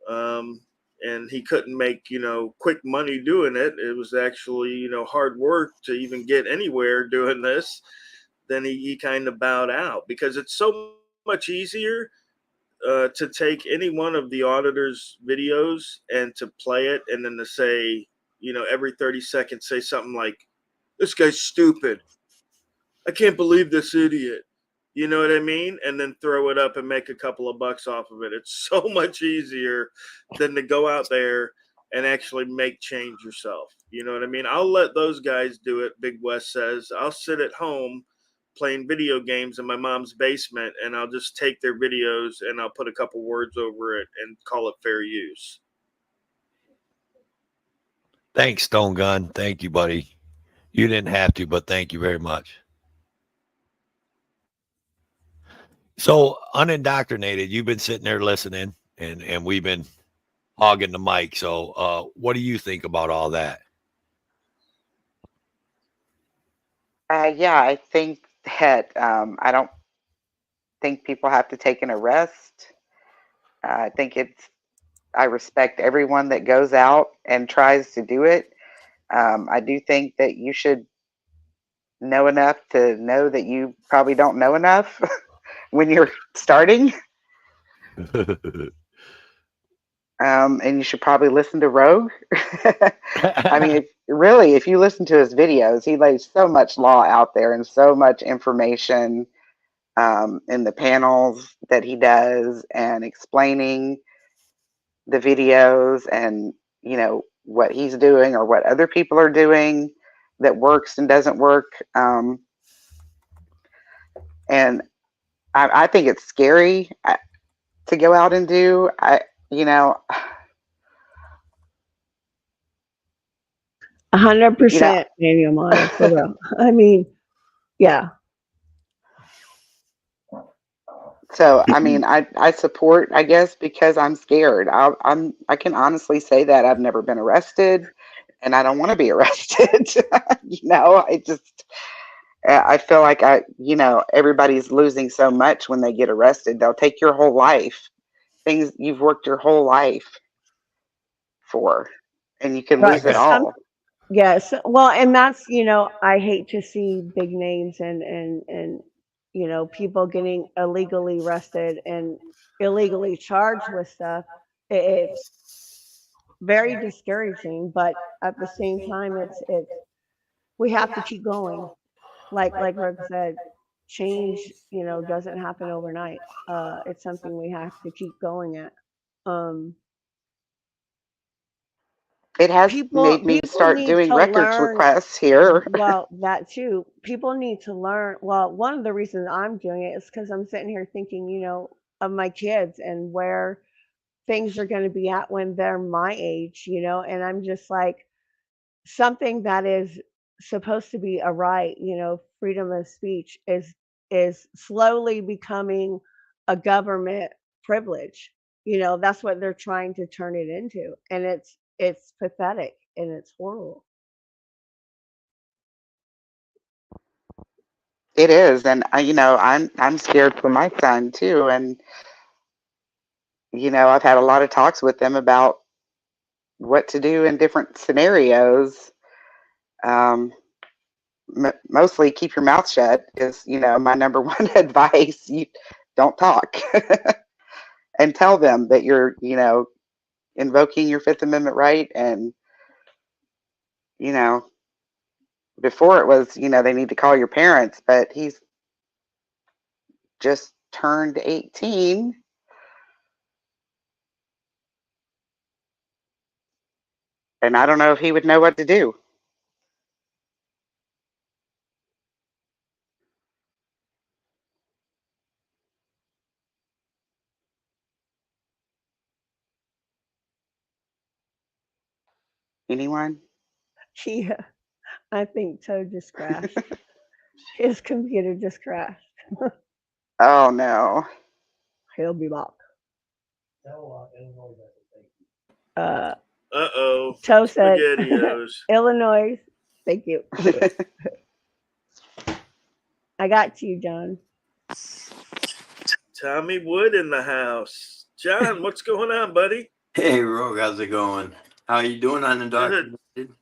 and he couldn't make, you know, quick money doing it. It was actually, you know, hard work to even get anywhere doing this. Then he kind of bowed out, because it's so much easier to take any one of the auditor's videos and to play it, and then to say, you know, every 30 seconds, say something like, "This guy's stupid. I can't believe this idiot." You know what I mean? And then throw it up and make a couple of bucks off of it. It's so much easier than to go out there and actually make change yourself. You know what I mean? I'll let those guys do it, Big West says. I'll sit at home playing video games in my mom's basement, and I'll just take their videos and I'll put a couple words over it and call it fair use. Thanks, Stone Gun. Thank you, buddy. You didn't have to, but thank you very much. So unindoctrinated, you've been sitting there listening, and we've been hogging the mic. So what do you think about all that? Yeah, I think that I don't think people have to take an arrest. I think I respect everyone that goes out and tries to do it. I do think that you should know enough to know that you probably don't know enough when you're starting. And you should probably listen to Rogue. I mean, if you listen to his videos, he lays so much law out there and so much information in the panels that he does, and explaining the videos, and, you know, what he's doing or what other people are doing that works and doesn't work. And I think it's scary to go out and do. You know, 100%, Daniel Maya, for real. I mean, yeah. So I mean, I support, I guess, because I'm scared. I can honestly say that I've never been arrested, and I don't want to be arrested. You know, I feel like you know, everybody's losing so much when they get arrested. They'll take your whole life, things you've worked your whole life for, and you can Right. lose it all. Yes. Well, and that's, you know, I hate to see big names and you know, people getting illegally arrested and illegally charged with stuff. It's very discouraging, but at the same time, it's we have to keep going. Like Rick said, change, you know, doesn't happen overnight. It's something we have to keep going at. Um, It has people made me people start need doing to records learn. requests here. Well, that too. People need to learn. Well, one of the reasons I'm doing it is because I'm sitting here thinking, you know, of my kids and where things are going to be at when they're my age, you know, and I'm just like, something that is supposed to be a right, you know, freedom of speech is slowly becoming a government privilege. You know, that's what they're trying to turn it into, and it's pathetic and it's horrible. It is, and you know, I'm scared for my son too, and you know, I've had a lot of talks with them about what to do in different scenarios. Um, Mostly keep your mouth shut is, you know, my number one advice. You don't talk, and tell them that you're, you know, invoking your Fifth Amendment right. And, you know, before it was, you know, they need to call your parents, but he's just turned 18. And I don't know if he would know what to do. Anyone? Yeah, I think Toad just crashed. His computer just crashed. Oh no. He'll be back. Uh, Uh-oh. Toe said, SpaghettiOs. Illinois. Thank you. I got you, John. Tommy Wood in the house. John, what's going on, buddy? Hey, Rogue, how's it going? How you doing on the Good. documented?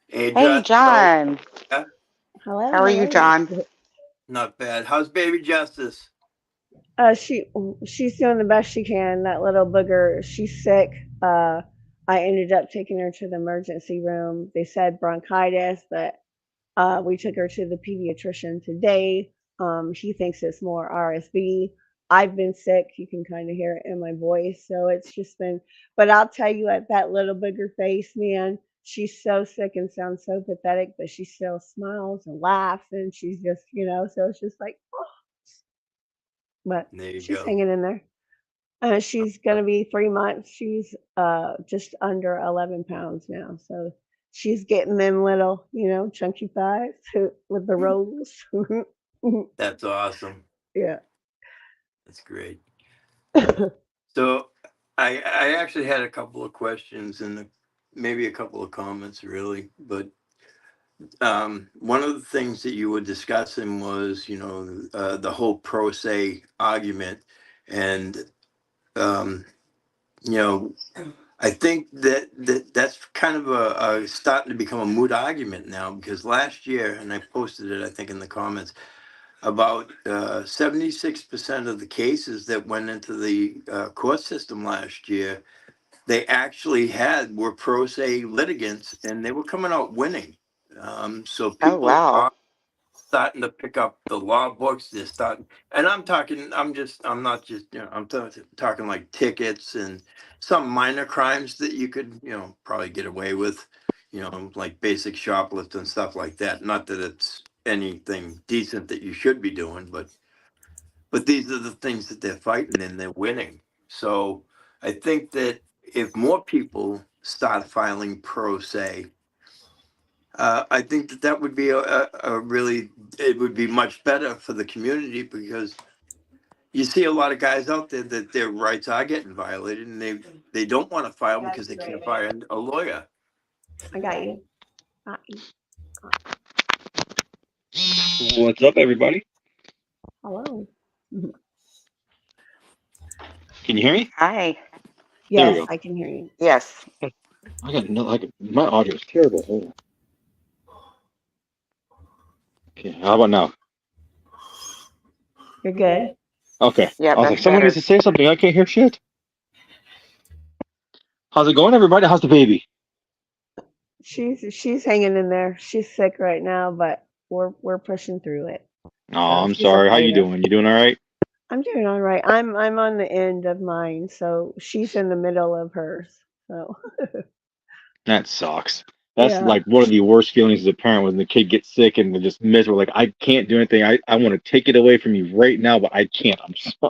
Hey, Hey, John. Hello. How are you, John? Not bad. How's baby Justice? She's doing the best she can. That little booger, she's sick. I ended up taking her to the emergency room. They said bronchitis, but we took her to the pediatrician today. He thinks it's more RSV. I've been sick. You can kind of hear it in my voice. So it's just been, but I'll tell you, at that little booger face, man, she's so sick and sounds so pathetic, but she still smiles and laughs, and she's just, so it's just like, oh, but There you she's go. hanging in there. She's gonna be 3 months. She's just under 11 pounds now, so she's getting them little, chunky thighs with the rolls. That's awesome. Yeah. That's great. So I actually had a couple of questions and maybe a couple of comments, really. But one of the things that you were discussing was, the whole pro se argument. And, I think that's kind of a starting to become a moot argument now, because last year, and I posted it, I think, in the comments, about 76% of the cases that went into the court system last year, they actually were pro se litigants, and they were coming out winning. So Oh, people wow. are starting to pick up the law books. They're starting, and I'm not just, I'm talking like tickets and some minor crimes that you could, probably get away with, like basic shoplift and stuff like that. Not that it's anything decent that you should be doing, but these are the things that they're fighting and they're winning. So I think that if more people start filing pro se, I think that would be it would be much better for the community, because you see a lot of guys out there that their rights are getting violated, and they don't want to file because they can't find a lawyer. I got you. What's up, everybody? Hello. Can you hear me? Hi. There we Yes, go. I can hear you. Yes. I got no. My audio is terrible. Hold on. Okay, how about now? You're good. Okay. Yeah, I was that's like, someone better. needs to say something. I can't hear shit. How's it going, everybody? How's the baby? She's hanging in there. She's sick right now, but we're pushing through it. Oh, So I'm she's sorry. How okay you though. doing? You doing all right? I'm doing all right. I'm on the end of mine, so she's in the middle of hers. So That sucks. That's yeah. like one of the worst feelings as a parent when the kid gets sick and they're just miserable. Like, I can't do anything. I want to take it away from you right now, but I can't.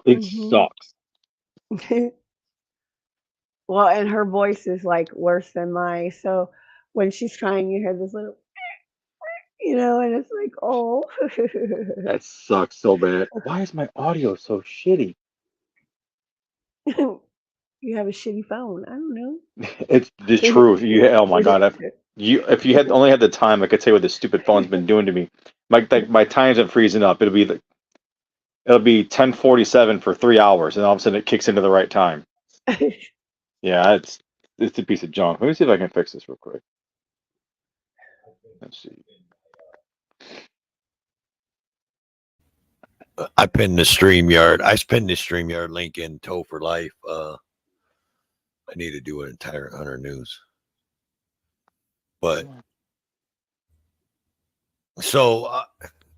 It hmm sucks. Well, and her voice is like worse than mine. So when she's crying, you hear this little, and it's like, oh. That sucks so bad. Why is my audio so shitty? You have a shitty phone. I don't know. It's the truth. Oh my God. If you had only had the time, I could tell you what this stupid phone's been doing to me. My times are freezing up. It'll be 10:47 for 3 hours, and all of a sudden it kicks into the right time. Yeah, it's a piece of junk. Let me see if I can fix this real quick. Let's see. I pinned the StreamYard. I pinned the StreamYard link in Tow for Life. I need to do an entire Hunter News. But so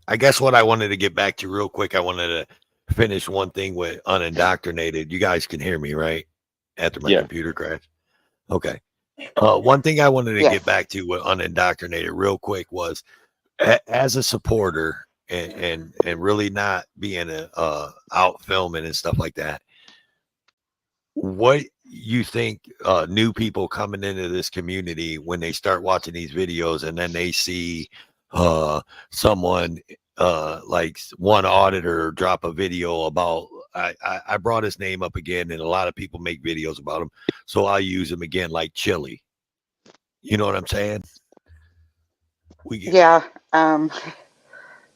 I guess what I wanted to get back to real quick, I wanted to finish one thing with unindoctrinated. You guys can hear me, right? After my computer crashed. Okay. One thing I wanted to get back to with unindoctrinated real quick was as a supporter and really not being out filming and stuff like that. What you think new people coming into this community when they start watching these videos and then they see someone like one auditor drop a video about I brought his name up again, and a lot of people make videos about him, so I'll use him again, like Chili. You know what I'm saying? Yeah.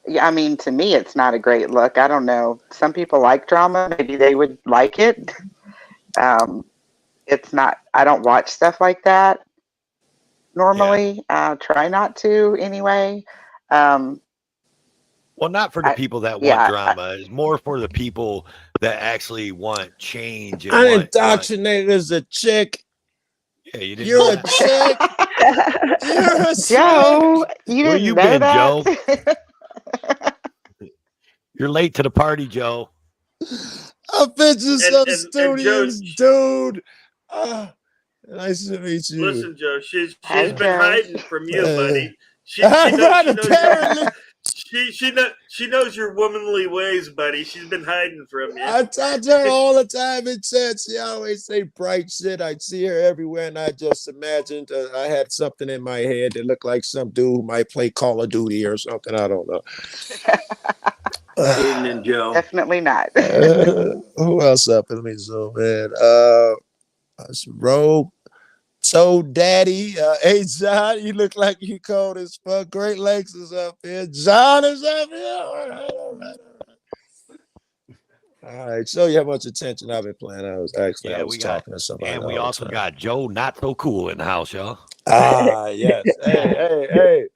Yeah, I mean, to me, it's not a great look. I don't know. Some people like drama. Maybe they would like it. Um, it's not. I don't watch stuff like that normally. Try not to anyway. Um, Well, not for the I, people that want yeah, drama. It's more for the people that actually want change and I'm want. indoctrinated as a chick. Yeah, you didn't know You're a that. chick. You're a chick. Joe, you Where didn't you know been, that? Joe? You're late to the party, Joe. I'm picturing some and Joe, studious dude. Nice to meet you. listen, Joe. She's Hey, been Joe. hiding from you, buddy. She I'm knows not she knows apparently. she knows your womanly ways, buddy. She's been hiding from you. I talk to her all the time in chat. She always say bright shit. I see her everywhere, and I just imagined I had something in my head that looked like some dude who might play Call of Duty or something. I don't know. Evening, Joe. Definitely not. Who else up? Let me zoom in. It's Rogue. So, Daddy, hey, John, you look like you cold as fuck. Great Lakes is up here. John is up here. All right. All right, show you how much attention I've been paying. I was talking to somebody. And we all the also time. got Joe Not So Cool in the house, y'all. Yes. Hey.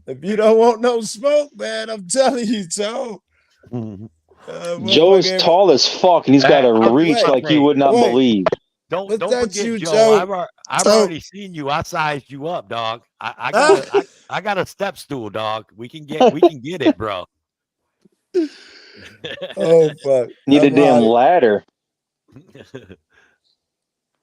If you don't want no smoke, man, I'm telling you, Joe. Joe is tall as fuck, and he's got a reach like you would not believe. Don't What's that forget, you, Joe. Joe? I've already seen you. I sized you up, dog. I got a step stool, dog. We can get it, bro. Oh fuck! Need a damn ladder.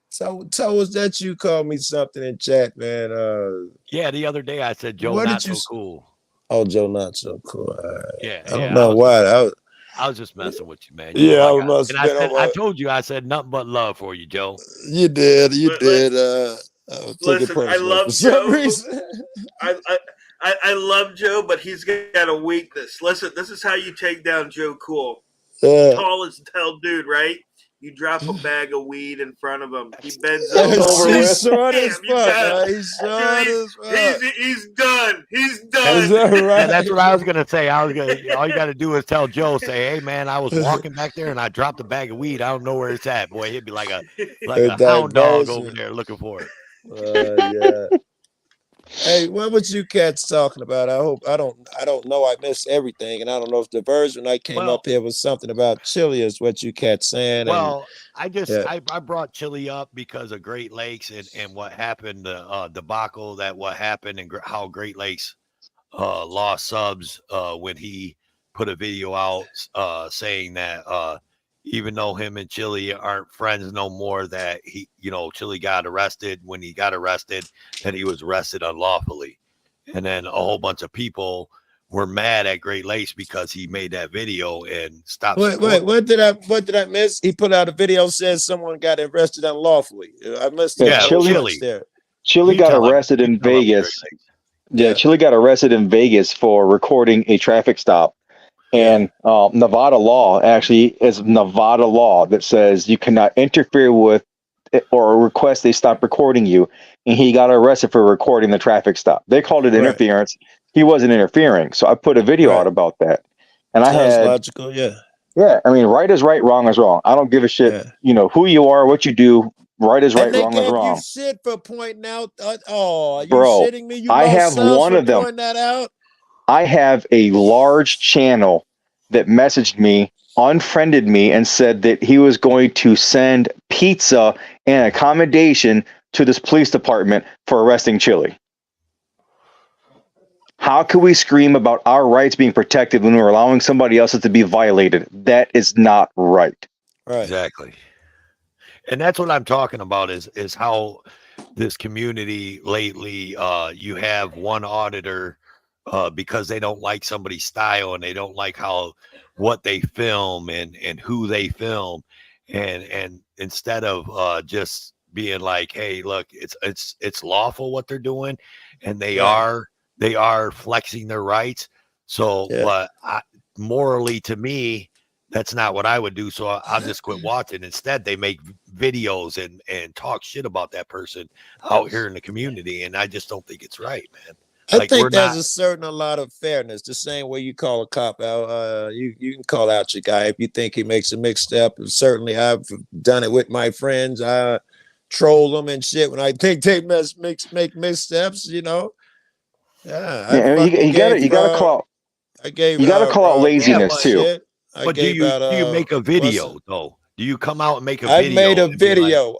So was that you called me something in chat, man? Yeah, the other day I said Joe what Not did you So Cool. Oh, Joe Not So Cool. Yeah, I don't know why. I was just messing with you, man. You I know, must have been I told you, I said nothing but love for you, Joe. You did. Listen, I love Joe. I love Joe, but he's got a weakness. Listen, this is how you take down Joe Cool. Tall as hell dude, right? You drop a bag of weed in front of him. He bends over. He's short as fuck. He's short as fuck. He's done. He's done. Is that right? Yeah, that's what I was gonna say. All you gotta do is tell Joe, say, "Hey man, I was walking back there and I dropped a bag of weed. I don't know where it's at, boy." He'd be like a hound dog over there looking for it. Yeah. Hey, what was you cats talking about? I don't know. I missed everything, and I don't know if the version I came up here was something about Chile. Is what you cats saying? Well, I brought Chile up because of Great Lakes and what happened, the debacle that what happened and how Great Lakes lost subs when he put a video out saying that even though him and Chile aren't friends no more, that Chile got arrested. When he got arrested, that he was arrested unlawfully. And then a whole bunch of people were mad at Great Lakes because he made that video and stopped. Wait, what did I miss? He put out a video says someone got arrested unlawfully. I missed that. Chile got arrested in Vegas. Yeah, Chile got arrested in Vegas for recording a traffic stop. And Nevada law actually is Nevada law that says you cannot interfere with or request they stop recording you. And he got arrested for recording the traffic stop. They called it interference. He wasn't interfering. So I put a video out about that. And I had logical, yeah. Yeah, I mean, right is right, wrong is wrong. I don't give a shit, who you are, what you do. Right is right, wrong is wrong. You shit for pointing out. Are you Bro, shitting me? You I have one of them. Pointing that out? I have a large channel that messaged me, unfriended me, and said that he was going to send pizza and accommodation to this police department for arresting Chile. How can we scream about our rights being protected when we're allowing somebody else's to be violated? That is not right. Right. Exactly. And that's what I'm talking about is how this community lately, you have one auditor because they don't like somebody's style and they don't like what they film and who they film. And instead of just being like, hey, look, it's lawful what they're doing. And they are flexing their rights. So, but morally to me, that's not what I would do. So I'll just quit watching. Instead, they make videos and talk shit about that person out here in the community. And I just don't think it's right, man. I Like, we're think there's not. a lot of fairness. The same way you call a cop out, you can call out your guy if you think he makes a misstep. And certainly, I've done it with my friends. I troll them and shit when I think they make missteps. You know, yeah. I Yeah, fucking gave you gotta call I gave you gotta call out Yeah, Roman laziness but too. shit. I but do gave you out do you make a what's video though? Do you come out and make a I made video a and be like, video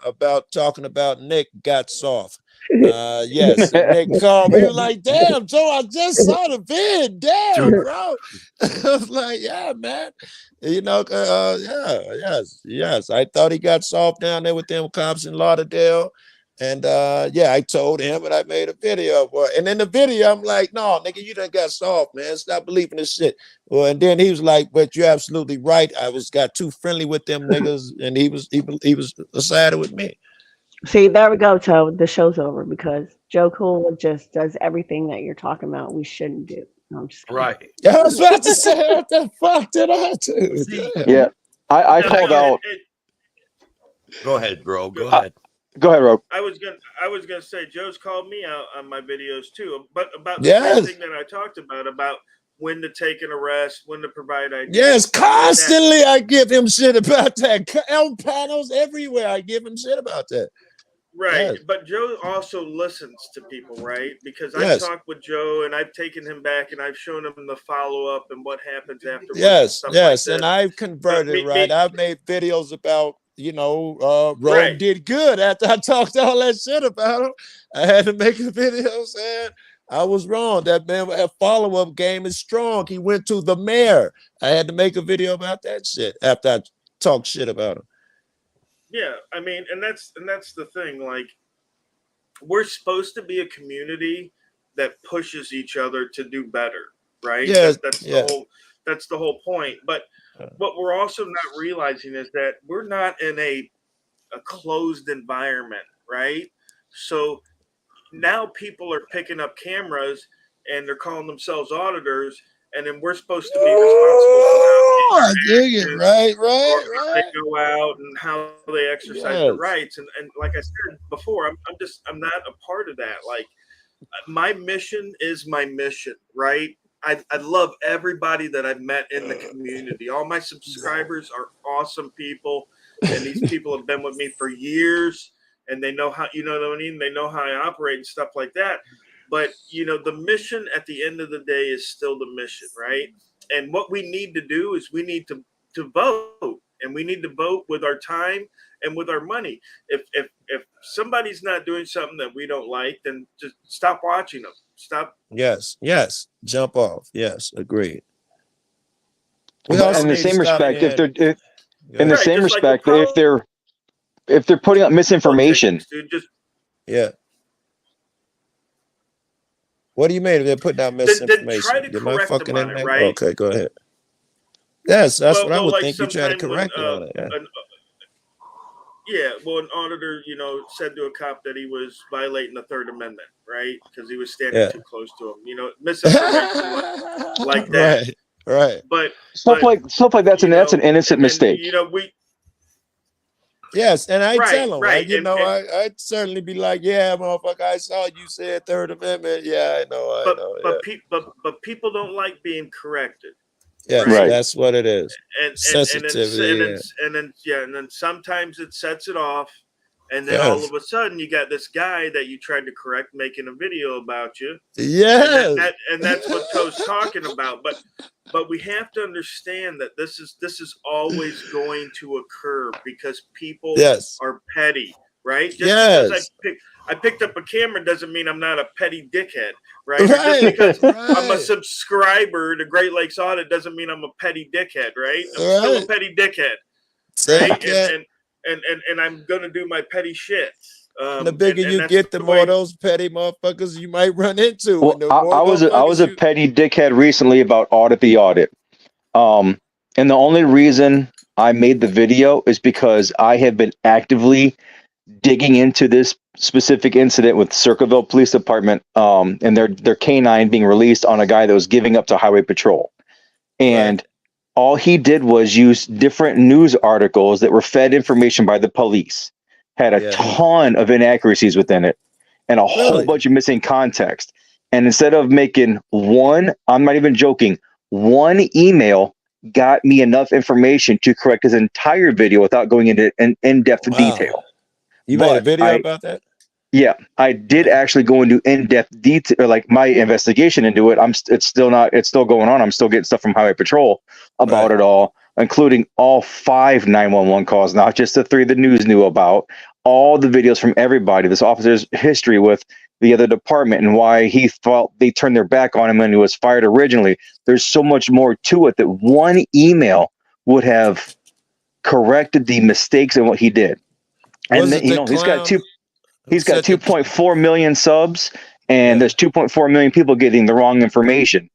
about talking about Nick got soft. Yes, and Nick called me. He was like, "Damn, Joe, I just saw the vid. Damn, bro." I was like, "Yeah, man. You know, yes. I thought he got soft down there with them cops in Lauderdale." And yeah, I told him and I made a video for it. And in the video, I'm like, "No, nigga, you done got soft, man. Stop believing this shit." Well, and then he was like, "But you're absolutely right. I got too friendly with them niggas," and he was sided with me. See, there we go, Toe. The show's over because Joe Cool just does everything that you're talking about we shouldn't do. No, I'm just kidding. right? Yeah, I was about to say, what the fuck did I do? See, Damn. Yeah, I No, called out. go ahead, bro. Go Uh, ahead. Go ahead, Rob. I was gonna say Joe's called me out on my videos too, but about the same Yes, thing that I talked about when to take an arrest, when to provide ID, yes, stuff like that. constantly I give him shit about that. El panels everywhere. I give him shit about that. Right, Yes, but Joe also listens to people, right? Because I've yes, talked with Joe and I've taken him back and I've shown him the follow up and what happens afterwards and yes, stuff like yes. And this. I've But converted, right? I've made videos about, Rogue right, did good after I talked all that shit about him. I had to make a video saying I was wrong. That man, that follow-up game is strong. He went to the mayor. I had to make a video about that shit after I talked shit about him. yeah. I mean, and that's the thing. Like, we're supposed to be a community that pushes each other to do better, right? Yes, yeah. That's the whole point. But what we're also not realizing is that we're not in a closed environment, right? So now people are picking up cameras and they're calling themselves auditors, and then we're supposed to be responsible for Oh, I dig it. actions Right, or right, how they right. go out and how they exercise their Yes. rights. And like I said before, I'm not a part of that. Like, my mission is my mission, right? I love everybody that I've met in the community. All my subscribers are awesome people, and these people have been with me for years, and they know how, you know what I mean? They know how I operate and stuff like that. But, the mission at the end of the day is still the mission, right? And what we need to do is we need to vote, and we need to vote with our time and with our money. If somebody's not doing something that we don't like, then just stop watching them. Stop. Yes, yes. Jump off. Yes, agreed. We But also in the need to same stop respect, if being. they're Go in the ahead. Right, same just like with respect, if they're putting out misinformation, politics, dude. Just Yeah. What do you mean if they're putting out then try misinformation? to Get my correct them fucking on it, internet. right? Okay, go ahead. Yes, that's what I would Like think. You try to sometime when correct them on it. Yeah. an auditor, said to a cop that he was violating the Third Amendment, right? Because he was standing Yeah. too close to him. Misinformation like that. Right. But stuff like that's an innocent and then, mistake. we Yes, and I right, tell them, right, and I'd certainly be like, yeah, motherfucker, I saw you said Third Amendment. Yeah, I know. Yeah. but people don't like being corrected. Yes, Right. that's what it is. and Sensitivity. and then sometimes it sets it off, and then all Yes. of a sudden you got this guy that you tried to correct making a video about you, Yes. and that's what Toe's talking about. But we have to understand that this is always going to occur because people Yes. are petty, right? Just Yes. because I picked up a camera doesn't mean I'm not a petty dickhead, right? Or Right. just because I'm a Right. subscriber to Great Lakes Audit doesn't mean I'm a petty dickhead, right? I'm still a Right. petty dickhead, Say right? that. And I'm gonna do my petty shit. The bigger And you that's get, the the more way. those petty motherfuckers you might run into. Well, And the more I was motherfuckers a petty dickhead recently about audit the audit. And the only reason I made the video is because I have been actively digging into this specific incident with Circleville Police Department, and their canine being released on a guy that was giving up to Highway Patrol. And all he did was use different news articles that were fed information by the police, had a Yeah. ton of inaccuracies within it, and a whole Really? bunch of missing context. And instead of making one, I'm not even joking, one email got me enough information to correct his entire video without going into in-depth Wow. detail. You made a But video about that? yeah, I did actually go into in-depth detail, or like my investigation into it. It's still going on. I'm still getting stuff from Highway Patrol about Right. it all, including all 5 911 calls, not just the 3 the news knew about. All the videos from everybody, this officer's history with the other department and why he felt they turned their back on him when he was fired originally. There's so much more to it that one email would have corrected the mistakes in what he did. Was And then, it the he's got clown who He's got said that? 2.4 million subs, and Yeah. there's 2.4 million people getting the wrong information.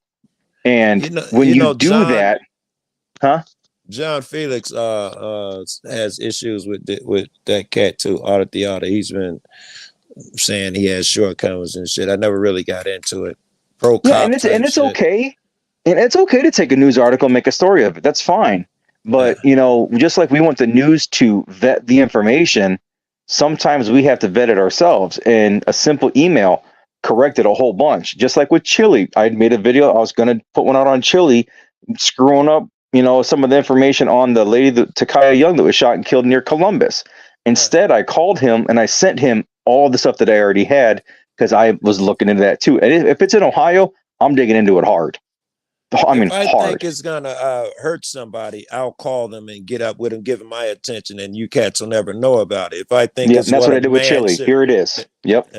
And when you do John, that, huh? John Felix has issues with that cat too, Arthur Theata. He's been saying he has shortcomings and shit. I never really got into it. Pro cop Yeah, and it's shit. okay. And it's okay to take a news article and make a story of it. That's fine. But, just like we want the news to vet the information, sometimes we have to vet it ourselves. And a simple email corrected a whole bunch. Just like with Chili. I made a video. I was going to put one out on Chili, screwing up, some of the information on the lady, Takaya Young, that was shot and killed near Columbus. Instead, I called him and I sent him all the stuff that I already had because I was looking into that too. And if it's in Ohio, I'm digging into it hard. I mean, if I hard. think it's gonna hurt somebody, I'll call them and get up with them, give them my attention, and you cats will never know about it. If I think it's that's what I did with Chili. Here it is. Yep.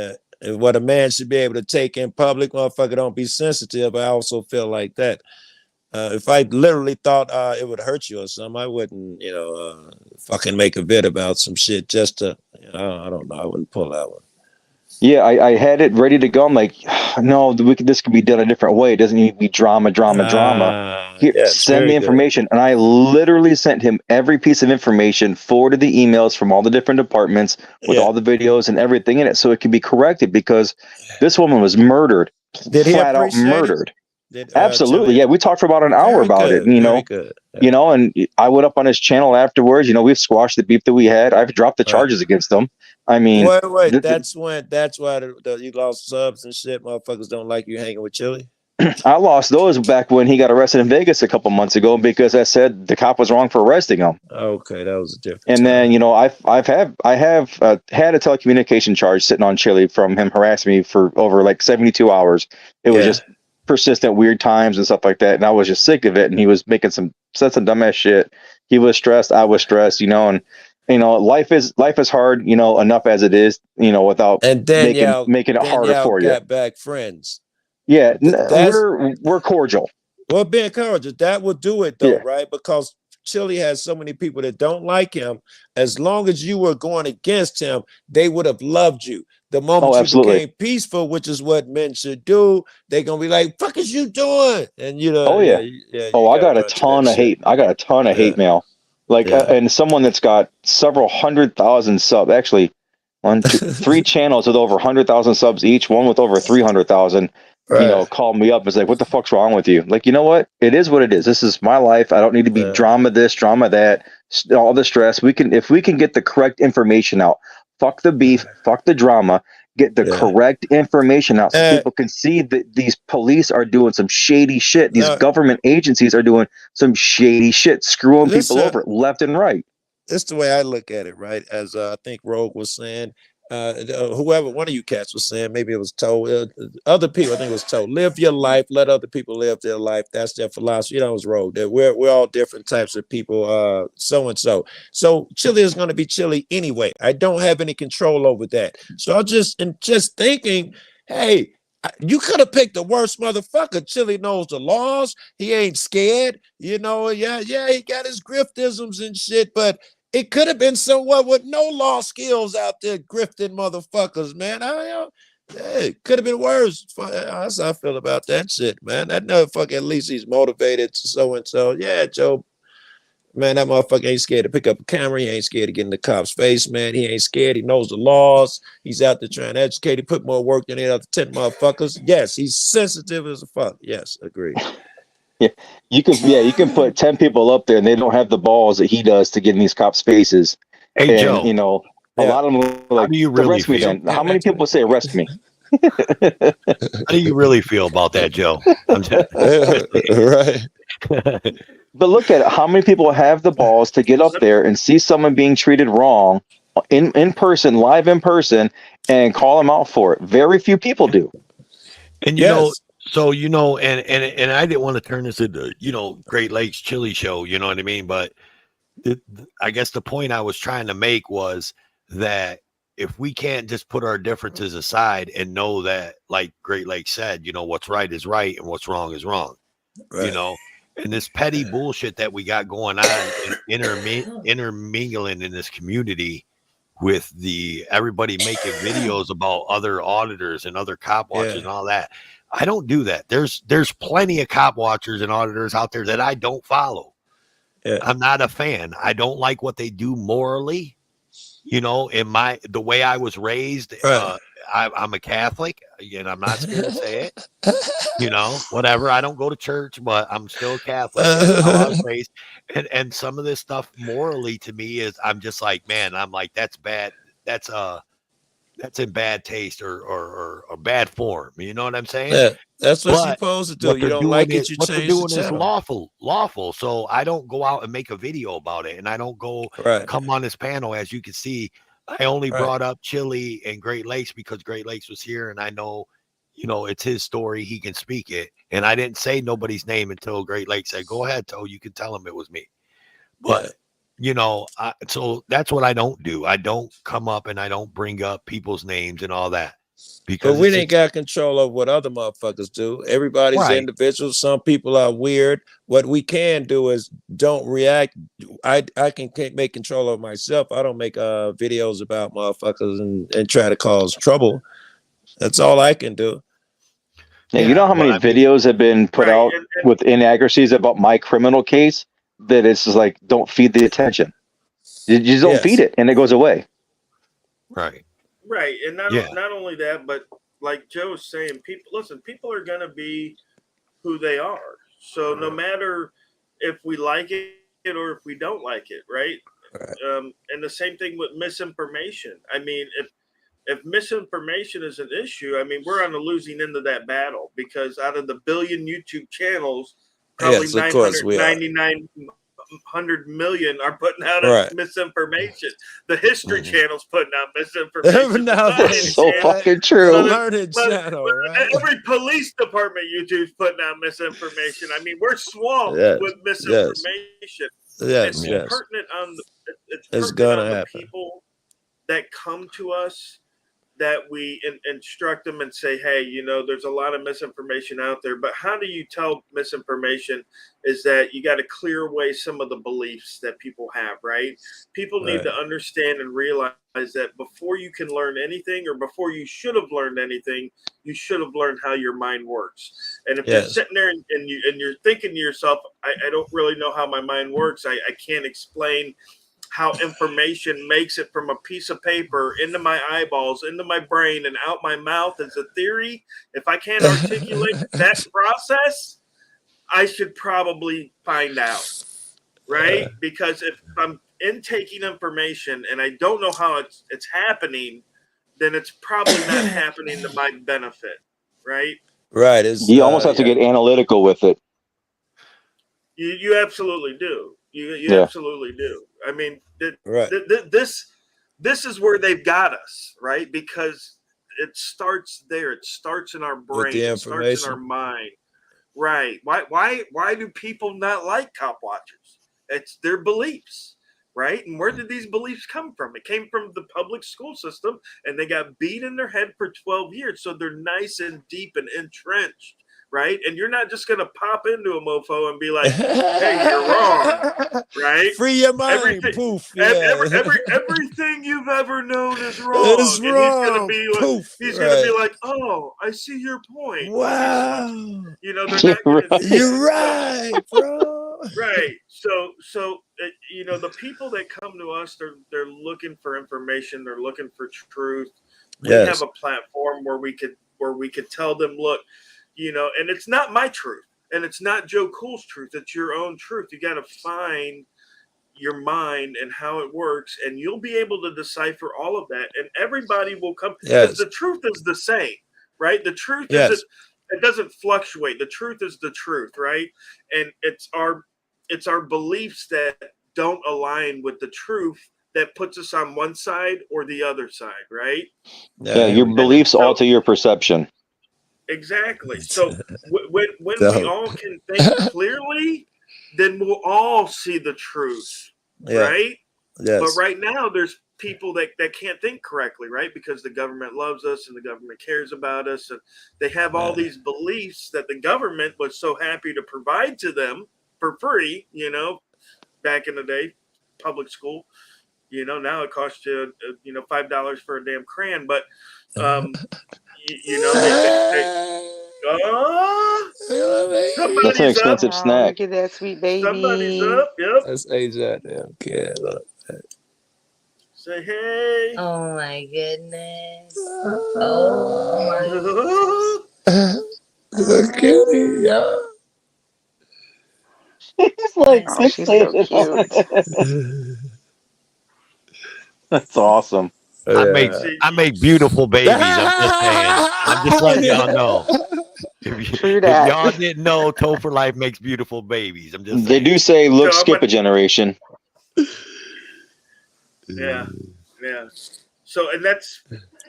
What a man should be able to take in public, motherfucker, don't be sensitive. I also feel like that. If I literally thought it would hurt you or something, I wouldn't, fucking make a vid about some shit just to, I don't know. I wouldn't pull that one. Yeah, I had it ready to go. I'm like, no, this could be done a different way. It doesn't need to be drama. Here, send me information. And I literally sent him every piece of information, forwarded the emails from all the different departments with all the videos and everything in it so it could be corrected because this woman was murdered. Did he flat out murdered. Absolutely. Yeah, we talked for about an hour about it. And I went up on his channel afterwards. We've squashed the beef that we had. I've dropped the charges against them. I mean, wait. That's why you lost subs and shit. Motherfuckers don't like you hanging with Chili. I lost those back when he got arrested in Vegas a couple months ago because I said the cop was wrong for arresting him. Okay, that was a different. And then I have had a telecommunication charge sitting on Chili from him harassing me for over like 72 hours. It was just persistent weird times and stuff like that, and I was just sick of it. And he was making some dumbass shit. He was stressed. I was stressed. And life is hard. Enough as it is. Without and then making it harder for you. Got back friends. Yeah, we're cordial. Well, being cordial, that will do it though, right? Because Chili has so many people that don't like him. As long as you were going against him, they would have loved you. The moment you became peaceful, which is what men should do, they're gonna be like, "Fuck is you doing?" And I got a ton of hate. I got a ton of hate mail. And someone that's got several 100,000 subs, actually 1, 2, 3 channels with over 100,000 subs each, one with over 300,000. Called me up and was like, "What the fuck's wrong with you?" Like, you know what? It is what it is. This is my life. I don't need to be drama this, drama that, all the stress. If we can get the correct information out, fuck the beef, fuck the drama, get the correct information out so people can see that these police are doing some shady shit. These government agencies are doing some shady shit, screwing people over left and right. That's the way I look at it, right? As I think Rogue was saying, whoever one of you cats was saying, maybe it was told other people. I think it was told, live your life, let other people live their life. That's their philosophy. It was Rogue. That we're all different types of people. So and so. So Chili is going to be Chili anyway. I don't have any control over that. So I just thinking, hey. You could have picked the worst motherfucker. Chili knows the laws. He ain't scared. He got his griftisms and shit, but it could have been someone with no law skills out there grifting motherfuckers, man. It could have been worse. That's how I feel about that shit, man. That motherfucker, at least he's motivated, so and so. Yeah, Joe. Man, that motherfucker ain't scared to pick up a camera. He ain't scared to get in the cop's face, man. He ain't scared. He knows the laws. He's out there trying to educate. He put more work than the other 10 motherfuckers. Yes, he's sensitive as a fuck. Yes, agree. Yeah, you can put 10 people up there and they don't have the balls that he does to get in these cops' faces. Hey, and, Joe. A lot of them are like, do you really arrest me feel? then. How many people say arrest me? How do you really feel about that, Joe? I'm just Right. But look at it. How many people have the balls to get up there and see someone being treated wrong in person, live in person, and call them out for it? Very few people do. And Yes. so and I didn't want to turn this into Great Lakes Chili Show. You know what I mean? But I guess the point I was trying to make was that if we can't just put our differences aside and know that, like Great Lakes said, what's right is right and what's wrong is wrong. Right. And this petty bullshit that we got going on and intermingling in this community with everybody making videos about other auditors and other cop watchers and all that. I don't do that. There's plenty of cop watchers and auditors out there that I don't follow. Yeah. I'm not a fan. I don't like what they do morally. In the way I was raised, Right. I'm a Catholic, and I'm not scared to say it. Whatever. I don't go to church, but I'm still Catholic. That's how I was raised. And some of this stuff morally to me is, I'm just like, man, I'm like, that's bad. That's in bad taste or bad form. You know what I'm saying? Yeah. That's what you're But supposed to do. what You they're don't doing like is it, you what they're change the doing is channel. lawful. So I don't go out and make a video about it, and I don't go Right. come on this panel. As you can see, I only Right. brought up Chile and Great Lakes because Great Lakes was here, and I know, it's his story. He can speak it, and I didn't say nobody's name until Great Lakes said, "Go ahead, Toe. You can tell him it was me." But so that's what I don't do. I don't come up and I don't bring up people's names and all that But because we it's ain't got control of what other motherfuckers do. Everybody's right. individual. Some people are weird. What we can do is don't react. I can't make control of myself. I don't make videos about motherfuckers and try to cause trouble. That's all I can do. Yeah, you know how Well, many I mean, videos have been put Right. out with inaccuracies about my criminal case that it's just like, don't feed the attention. You just don't feed Yes. it, and it goes away. right. Right. And Yeah. not only that, but like Joe was saying, people are gonna be who they are. So no matter if we like it or if we don't like it, right? Right. And the same thing with misinformation. I mean, if misinformation is an issue, I mean, we're on the losing end of that battle because out of the billion YouTube channels, probably Yes, of course we are. 999 million are putting out Right. misinformation. The History Mhm. Channel's putting out misinformation. The Nowadays, Science So Channel, fucking the true. learning channel, right? every police department YouTube's putting out misinformation. I mean, we're swamped Yes. with Yes. misinformation. Yes. Yeah. Yes. It's It's pertinent gonna on the happen. people that come to us that we instruct them and say, hey, there's a lot of misinformation out there, but how do you tell misinformation is that you got to clear away some of the beliefs that people have, right? People need Right. to understand and realize that before you can learn anything or before you should have learned anything, you should have learned how your mind works. And if you're Yes. sitting there and you're thinking to yourself, I don't really know how my mind works. I can't explain how information makes it from a piece of paper into my eyeballs, into my brain, and out my mouth as a theory. If I can't articulate that process, I should probably find out, right? Because if I'm intaking information and I don't know how it's happening, then it's probably not happening to my benefit, right? Right. It's You almost have to yeah. get analytical with it. You absolutely do. You Yeah. absolutely do. I mean, Right. this is where they've got us, right? Because it starts there. It starts in our With brain. the It starts in our information. mind. Right. Why do people not like cop watchers? It's their beliefs, right? And where did these beliefs come from? It came from the public school system, and they got beat in their head for 12 years. So they're nice and deep and entrenched, right? And you're not just gonna pop into a mofo and be like, hey, you're wrong, right? Free your mind. Everything, Poof. Yeah. everything you've ever known is It's wrong, and wrong. Poof. he's gonna be Right. like, oh, I see your point. Okay, Wow. they're not gonna do You're that. right, bro. Right. So the people that come to us, they're looking for information. They're looking for truth. We Yes. have a platform where we could tell them, look, and it's not my truth, and it's not Joe Cool's truth. It's your own truth. You got to find your mind and how it works, and you'll be able to decipher all of that, and everybody will come because Yes. the truth is the same. right? The truth Yes. isn't, it doesn't fluctuate. The truth is the truth, right? And it's our beliefs that don't align with the truth that puts us on one side or the other side, right? Yeah, your And beliefs so alter your perception. exactly. So when we So, all can think clearly, then we'll all see the truth, yeah. right? But Yes. right now, there's people that can't think correctly, right? Because the government loves us and the government cares about us, and they have all Yeah. these beliefs that the government was so happy to provide to them for free. Back in the day, public school. Now it costs you, $5 for a damn crayon. But they That's an somebody's up. expensive Oh, snack. look at that sweet Somebody's baby. up. Yep. That's age out there. Okay. Look. Say hey. Oh my goodness. Oh my Look at it, y'all. It's like Oh, she's so cute. That's awesome. Yeah. I make beautiful babies. I'm just saying. I'm just letting y'all know. True If that. y'all didn't know, Topher Life makes beautiful babies. I'm just They saying. do say look, So I'm skip a generation. Yeah. So, and that's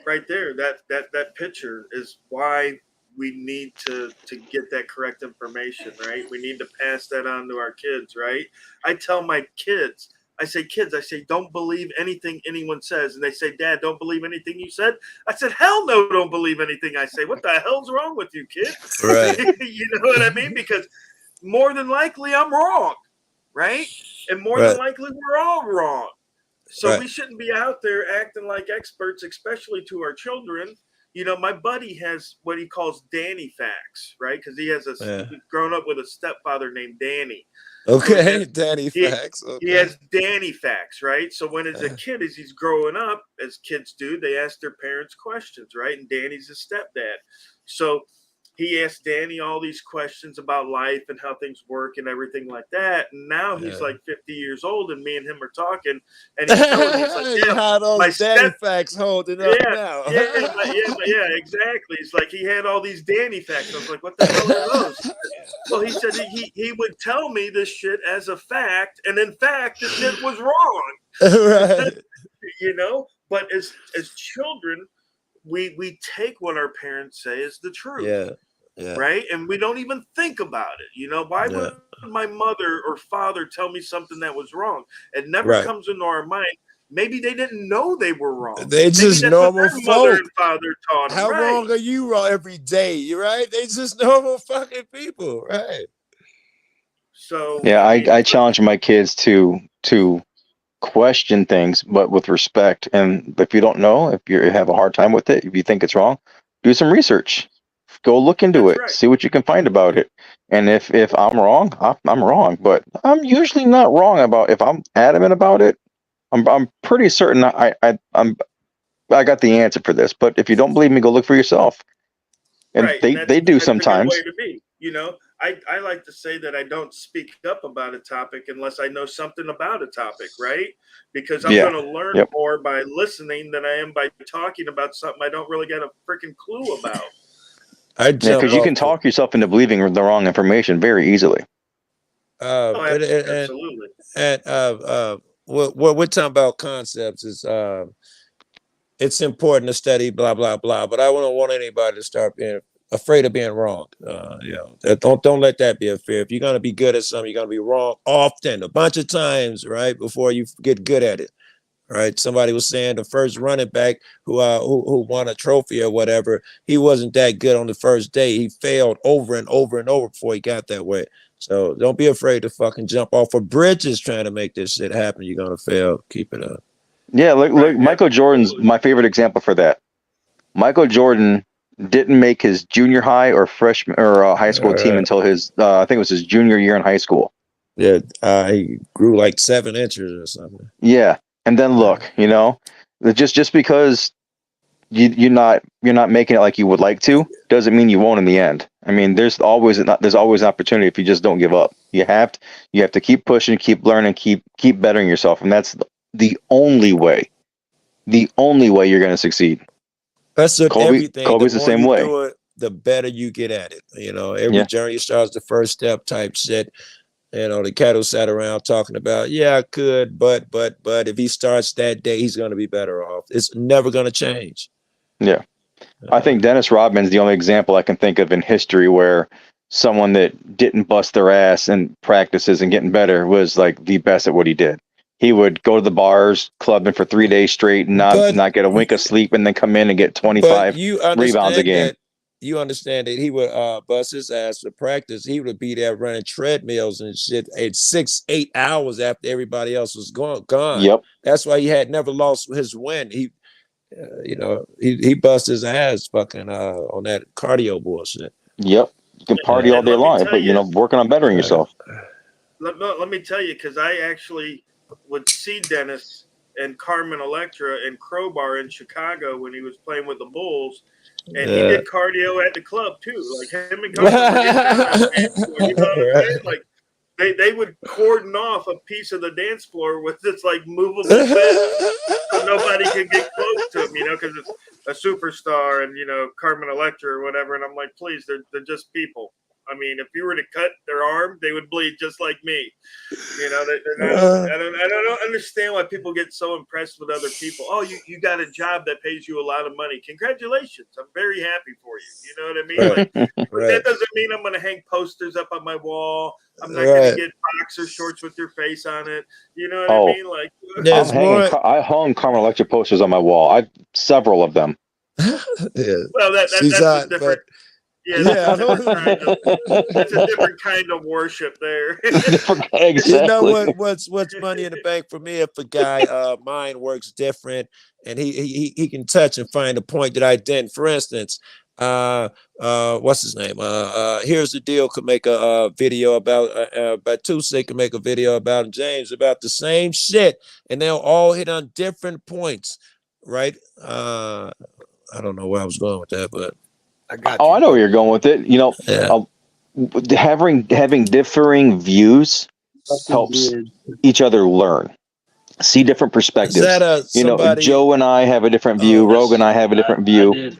right there. That picture is why we need to get that correct information, right? We need to pass that on to our kids, right? I tell my kids, I say, don't believe anything anyone says. And they say, Dad, don't believe anything you said. I said, hell no, don't believe anything I say. What the hell's wrong with you, kid? Right. You know what I mean? Because more than likely I'm wrong, right? And more than Right. likely we're all wrong. So Right. we shouldn't be out there acting like experts, especially to our children. My buddy has what he calls Danny facts, right? Because Yeah. he's grown up with a stepfather named Danny. Okay. Danny He, facts. he Okay. has Danny facts, right? So when as a kid, as he's growing up, as kids do, they ask their parents questions, right? And Danny's his stepdad. So he asked Danny all these questions about life and how things work and everything like that. And now he's like 50 years old, and me and him are talking, and he's telling me, he's like, yeah, How my those Danny facts holding up now? yeah, exactly. It's like he had all these Danny facts. I was like, what the hell are those? Well, he said he would tell me this shit as a fact, and in fact, the shit was wrong. Right. But as children, we take what our parents say as the truth. Yeah. Yeah. Right? And we don't even think about it. Why would my mother or father tell me something that was wrong? It never comes into our mind. Maybe they didn't know they were wrong. They just Maybe normal that's what their mother folk. and father taught them. How Right. wrong are you wrong every day? You right? They just normal fucking people, right? So Yeah, I challenge my kids to question things, but with respect. And if you don't know, if you have a hard time with it, if you think it's wrong, do some research. Go look into That's it. right. See what you can find about it. And if I'm wrong, I'm wrong. But I'm usually not wrong about if I'm adamant about it. I'm pretty certain I got the answer for this. But if you don't believe me, go look for yourself. And right. they do that's sometimes. a good way to be. I like to say that I don't speak up about a topic unless I know something about a topic, right? Because I'm going to learn more by listening than I am by talking about something I don't really get a freaking clue about. Because you can talk yourself into believing the wrong information very easily. Absolutely. And what we're talking about concepts is it's important to study, blah blah blah. But I don't want anybody to start being afraid of being wrong. Don't let that be a fear. If you're gonna be good at something, you're gonna be wrong often, a bunch of times, right? Before you get good at it. Right. Somebody was saying the first running back who won a trophy or whatever, he wasn't that good on the first day. He failed over and over and over before he got that way. So don't be afraid to fucking jump off of bridges trying to make this shit happen. You're gonna fail. Keep it up. Yeah, look, Michael Jordan's my favorite example for that. Michael Jordan didn't make his junior high or freshman or high school team until his I think it was his junior year in high school. Yeah, he grew like 7 inches or something. Yeah, and then look, just because you're not making it like you would like to doesn't mean you won't in the end. I mean, there's always an opportunity if you just don't give up. You have to keep pushing, keep learning, keep bettering yourself, and that's the only way you're going to succeed. That's with everything. The Kobe's the more same you way. do it, the better you get at it. Every Yeah. journey starts the first step type shit. The cattle sat around talking about, yeah, I could, but if he starts that day, he's going to be better off. It's never going to change. Yeah. I think Dennis Rodman's the only example I can think of in history where someone that didn't bust their ass in practices and getting better was like the best at what he did. He would go to the bars, clubbing for 3 days straight, and not get a wink of sleep, and then come in and get 25 rebounds a game. You understand that he would bust his ass for practice. He would be there running treadmills and shit at 6-8 hours after everybody else was gone. Yep. That's why he had never lost his win. He bust his ass fucking on that cardio bullshit. Yep. You can party all day long, but working on bettering yourself. Let me tell you, because I actually would see Dennis and Carmen Electra and Crowbar in Chicago when he was playing with the Bulls, and he did cardio at the club too. Like him and Carmen were getting down on the dance floor, you know what I'm saying? Like they would cordon off a piece of the dance floor with this like movable bed so nobody could get close to him, because it's a superstar and Carmen Electra or whatever. And I'm like, please, they're just people. I mean, if you were to cut their arm, they would bleed just like me. I don't understand why people get so impressed with other people. Oh, you got a job that pays you a lot of money. Congratulations. I'm very happy for you. You know what I mean? Like, that doesn't mean I'm going to hang posters up on my wall. I'm not going to get boxer shorts with your face on it. You know what I mean? Like, I hung Carmen Electra posters on my wall. I several of them. Well, that's a different. That's a different kind of worship there. Exactly. You know what's money in the bank for me? If a guy mind works different and he can touch and find a point that I didn't. For instance, what's his name? Here's the deal. Could make a video about Tuesday. Could make a video about James about the same shit, and they'll all hit on different points, right? I don't know where I was going with that, but. I know where you're going with it. Having differing views helps each other learn, see different perspectives. Joe and I have a different view. Rogue and I have a different view. You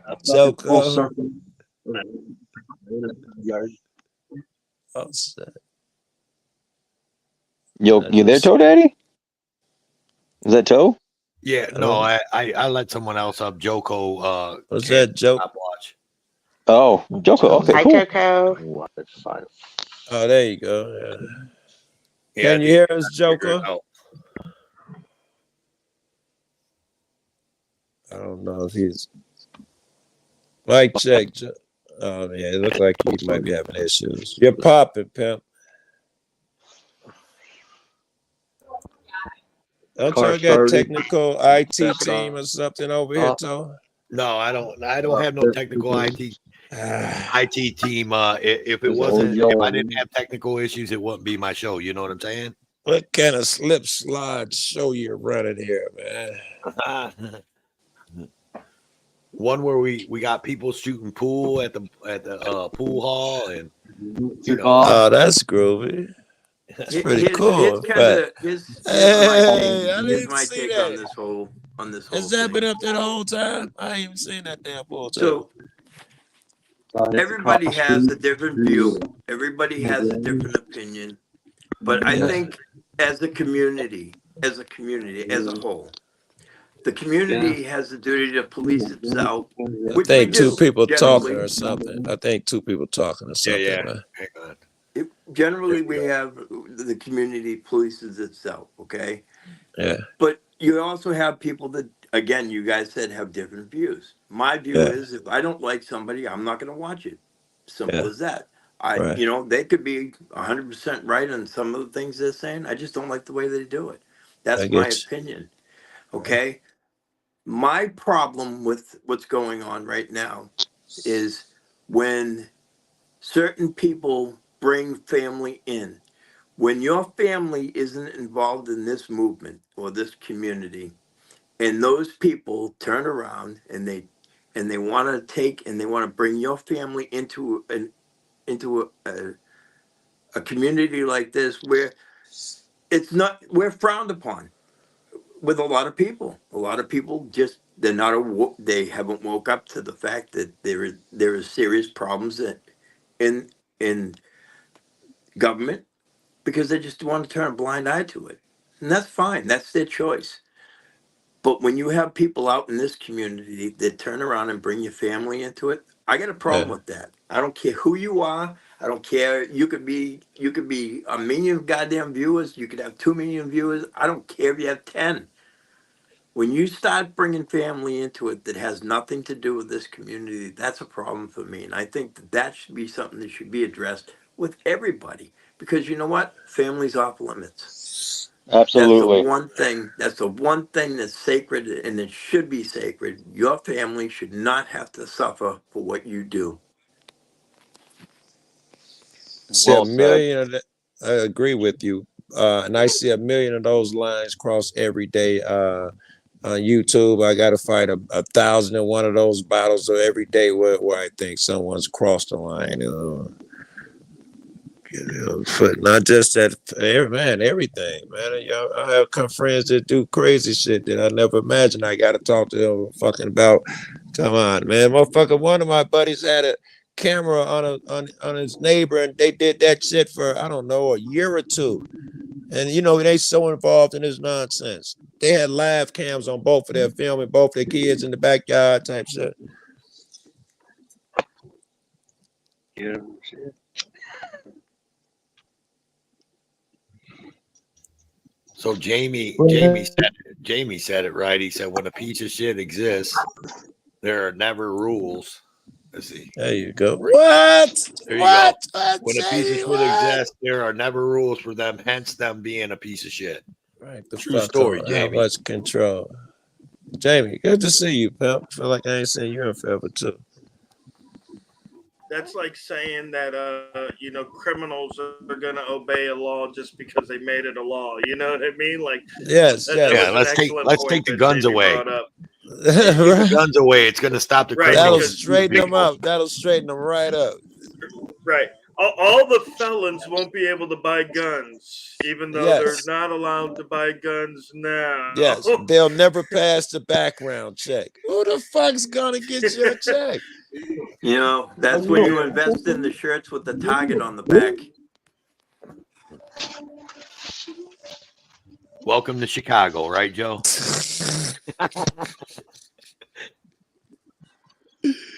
there, Toe Daddy? Is that Toe? Yeah, no, I let someone else up. Joko. Was that Joe? Watch. Oh, Joko. Okay, Hi, cool. Joko. Oh, there you go. Yeah. Can you hear us, Joko? I don't know if he's. Mic check. Oh, yeah, it looked like he might be having issues. You're popping, pimp. Don't y'all got technical IT team or something over here, Toe? No, I don't have no technical IT team. If it wasn't, if I didn't have technical issues, it wouldn't be my show. You know what I'm saying? What kind of slip slide show you're running here, man? One where we got people shooting pool at the pool hall, and oh, that's groovy. That's pretty cool. Here's my take on this whole Has that been up there the whole time? I ain't even seen that damn pool. So everybody has a different view. Everybody has a different opinion. But I think as a community, as a whole, the community has the duty to police itself. I think two people talking or something. Yeah. Hang on. Generally, we have the community polices itself, okay? Yeah. But you also have people that, again, you guys said have different views. My view is if I don't like somebody, I'm not going to watch it. Simple as that. They could be 100% right on some of the things they're saying. I just don't like the way they do it. That's my opinion. Okay? My problem with what's going on right now is when certain people bring family in. When your family isn't involved in this movement or this community, and those people turn around and they want to take and they want to bring your family into a community like this where we're frowned upon with a lot of people. A lot of people just they're not they haven't woke up to the fact that there is serious problems in in government, because they just want to turn a blind eye to it, and that's fine. That's their choice. But when you have people out in this community that turn around and bring your family into it, I got a problem Yeah. with that. I don't care who you are. I don't care. You could be a million goddamn viewers. You could have 2 million viewers. I don't care if you have 10. When you start bringing family into it that has nothing to do with this community, that's a problem for me. And I think that should be something that should be addressed with everybody. Because you know what? Family's off limits. That's the Absolutely. one thing. That's the one thing that's sacred, and it should be sacred. Your family should not have to suffer for what you do. See a Well said. million of that. I agree with you. And I see a million of those lines cross every day. On YouTube, I got to fight 1,001 of those battles every day where I think someone's crossed the line. But not just that, man, everything, man. I have come friends that do crazy shit that I never imagined I got to talk to them fucking about. Come on, man, motherfucker. One of my buddies had a camera on his neighbor, and they did that shit for I don't know a year or two. And they so involved in this nonsense. They had live cams on both of their filming both their kids in the backyard type shit. Yeah. So Jamie said it right. He said when a piece of shit exists, there are never rules. Let's see. There you go. What? There you What? go. When a piece of shit exists, there are never rules for them, hence them being a piece of shit. Right, the True fuck story, on. How Jamie. much control? Jamie, good to see you, pal. Feel like I ain't seen you in forever too. That's like saying that criminals are going to obey a law just because they made it a law. You know what I mean? Like Yes, that yes. Yeah, was an excellent let's point take the that guns Jamie away. brought up. Take the Right. guns away. It's going to stop the Right, That'll criminals. straighten them people. up. That'll straighten them right up. Right. All the felons won't be able to buy guns, even though Yes. they're not allowed to buy guns now. Yes, they'll never pass the background check. Who the fuck's gonna get your check? You know, that's when you invest in the shirts with the target on the back. Welcome to Chicago, right, Joe?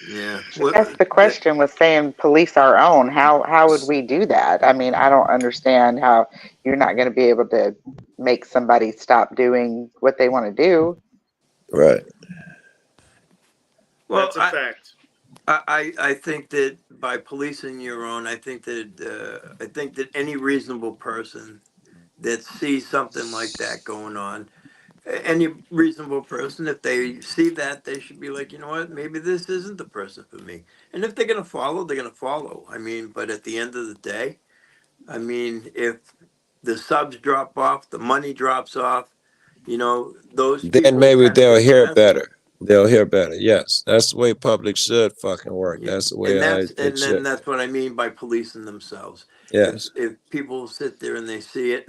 Yeah. I guess the question was saying police our own. How would we do that? I mean, I don't understand how you're not going to be able to make somebody stop doing what they want to do. Right. Well, That's a fact. I think that by policing your own, I think that any reasonable person that sees something like that going on, any reasonable person, if they see that, they should be like, you know what, maybe this isn't the person for me. And if they're gonna follow, they're gonna follow. I mean, but at the end of the day, I mean, if the subs drop off, the money drops off, those Then people maybe kind of they'll get the hear message. better. They'll hear better. Yes, that's the way public should fucking work. Yeah. That's the way And it should. that's what I mean by policing themselves. Yes. If people sit there and they see it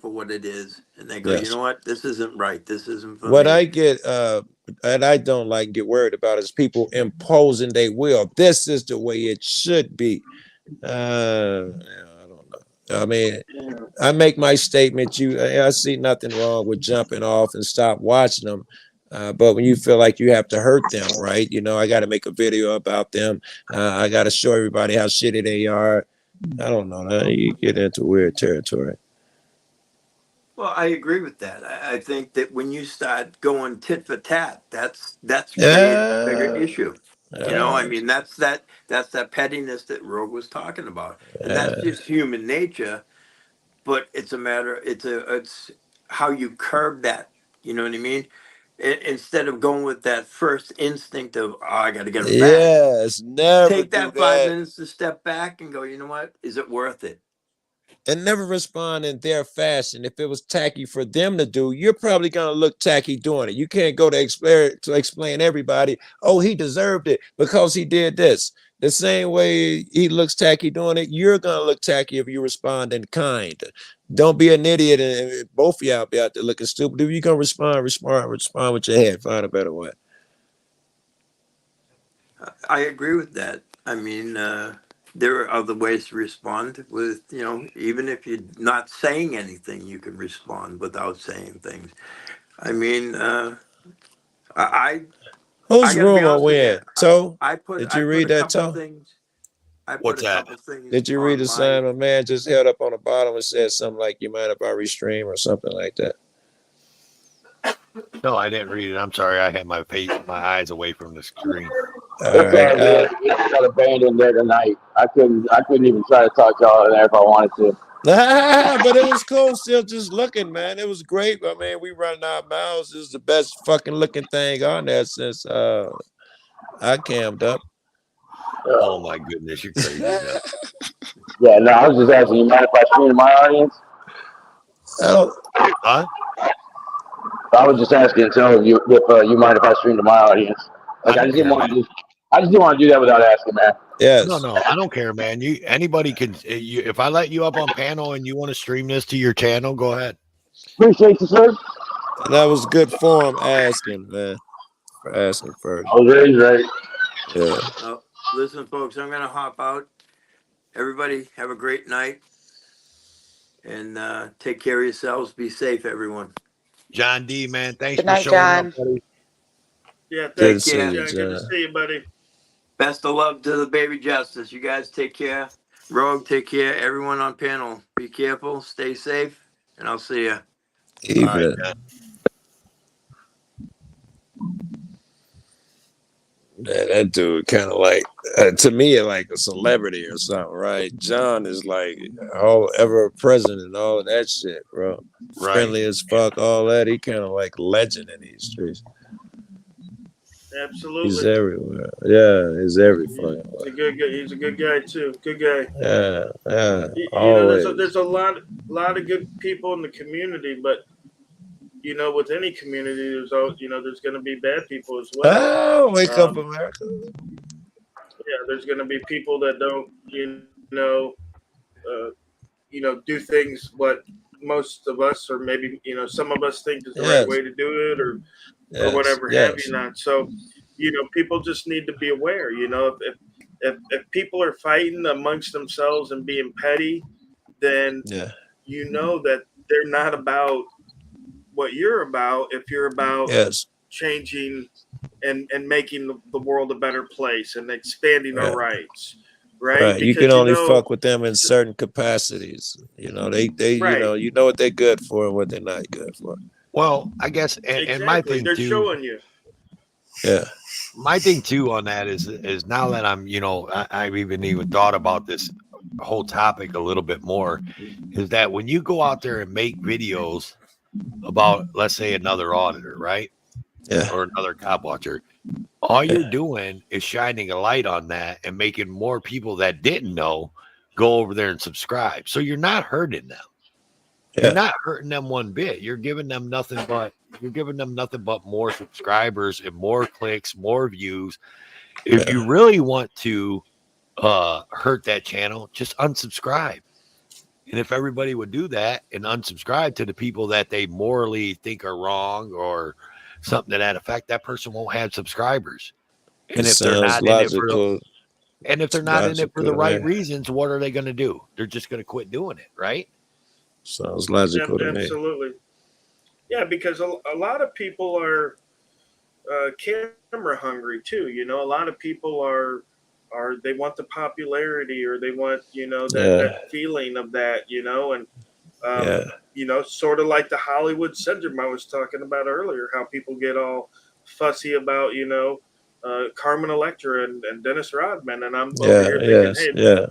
for what it is, and they go, you Yes. know what, this isn't right. This isn't for What me. I get, and I don't get worried about is people imposing their will. This is the way it should be. I don't know. I mean, I make my statement. I see nothing wrong with jumping off and stop watching them. But when you feel like you have to hurt them, right? I got to make a video about them. I got to show everybody how shitty they are. I don't know. You get into weird territory. Well, I agree with that. I think that when you start going tit for tat, that's creating a bigger issue. I mean, that's that pettiness that Rogue was talking about, and that's just human nature. But it's it's how you curb that. You know what I mean? Instead of going with that first instinct of, oh, I got to get them back. Yes, never Take do that 5 that. minutes to step back and go, you know what? Is it worth it? And never respond in their fashion. If it was tacky for them to do, you're probably gonna look tacky doing it. You can't go to explain everybody, oh, he deserved it because he did this. The same way he looks tacky doing it, you're gonna look tacky if you respond in kind. Don't be an idiot and both of y'all be out there looking stupid. If you're gonna respond with your head. Find a better way. I agree with that. I mean, there are other ways to respond with, even if you're not saying anything, you can respond without saying things. I mean, I Whose got to be room are honest with we you. in? Toe? Did I you put read a that, couple Toe? things. I put What's a that? couple things Did you read on the my. sign? My man just held up on the bottom and said something like, "You mind if I restream?" or something like that. No, I didn't read it. I'm sorry. I had my eyes away from the screen. All It's right. all good. We got abandoned there tonight. I couldn't even try to talk y'all in there if I wanted to. But it was cool still just looking, man. It was great. I mean, we running our mouths. It was the best fucking looking thing on there since I cammed up. Oh my goodness, you're crazy, John. Yeah, no, I was just asking you mind if I stream to my audience? I don't, Huh? I was just asking so if you mind if I stream to my audience. I Like don't care, man. I just didn't want to do that without asking, man. yes. No, I don't care, man. Anybody can. If I let you up on panel and you want to stream this to your channel, go ahead. Appreciate you, sir. And that was good form asking, man. For asking first. I was raised right. Yeah. Listen, folks, I'm going to hop out. Everybody, have a great night. And take care of yourselves. Be safe, everyone. John D, man, thanks Good for night, showing up, John. buddy. Yeah, Good to thanks, see you, John. Good to John. see you, buddy. Best of love to the baby Justice. You guys take care. Rogue, take care. Everyone on panel, be careful, stay safe, and I'll see you. All right, Even. John. That dude kind of like to me like a celebrity or something, right? John is like all ever present and all of that shit, bro. Right. Friendly as fuck, all that. He kind of like legend in these streets. Absolutely. He's everywhere. Yeah, he's every fucking He's a way. good guy. He's a good guy too. Good guy. Yeah, You know, always. there's a lot of good people in the community, but you know, with any community, there's going to be bad people as well. Wake up, America. Yeah, there's going to be people that don't, know, do things what most of us, or maybe some of us think is the right Yes, way to do it, or yes, whatever have yes. you not. So, people just need to be aware. If people are fighting amongst themselves and being petty, then Yeah, you know that they're not about what you're about. If you're about yes. changing and making the world a better place and expanding our Right. rights, right? Right. You can Because only fuck with them in certain capacities. They right, you know what they're good for and what they're not good for. Well, I guess, and my exactly. thing They're too. showing you. Yeah. My thing too on that is now that I'm, I've even thought about this whole topic a little bit more, is that when you go out there and make videos about, let's say, another auditor, right? Yeah. Or another cop watcher, all you're doing is shining a light on that and making more people that didn't know go over there and subscribe. So you're not hurting them. Yeah. You're not hurting them one bit. You're giving them nothing but more subscribers and more clicks, more views. If you really want to hurt that channel, just unsubscribe. And if everybody would do that and unsubscribe to the people that they morally think are wrong or something to that effect, that person won't have subscribers. And if they're Sounds not in it logical. for the right me. reasons, what are they going to do? They're just going to quit doing it, right? Sounds logical to me. Absolutely. Yeah, because a lot of people are camera hungry too. A lot of people are they want the popularity, or they want that feeling of that. And sort of like the Hollywood syndrome I was talking about earlier, how people get all fussy about Carmen Electra and Dennis Rodman, and I'm over here thinking, hey,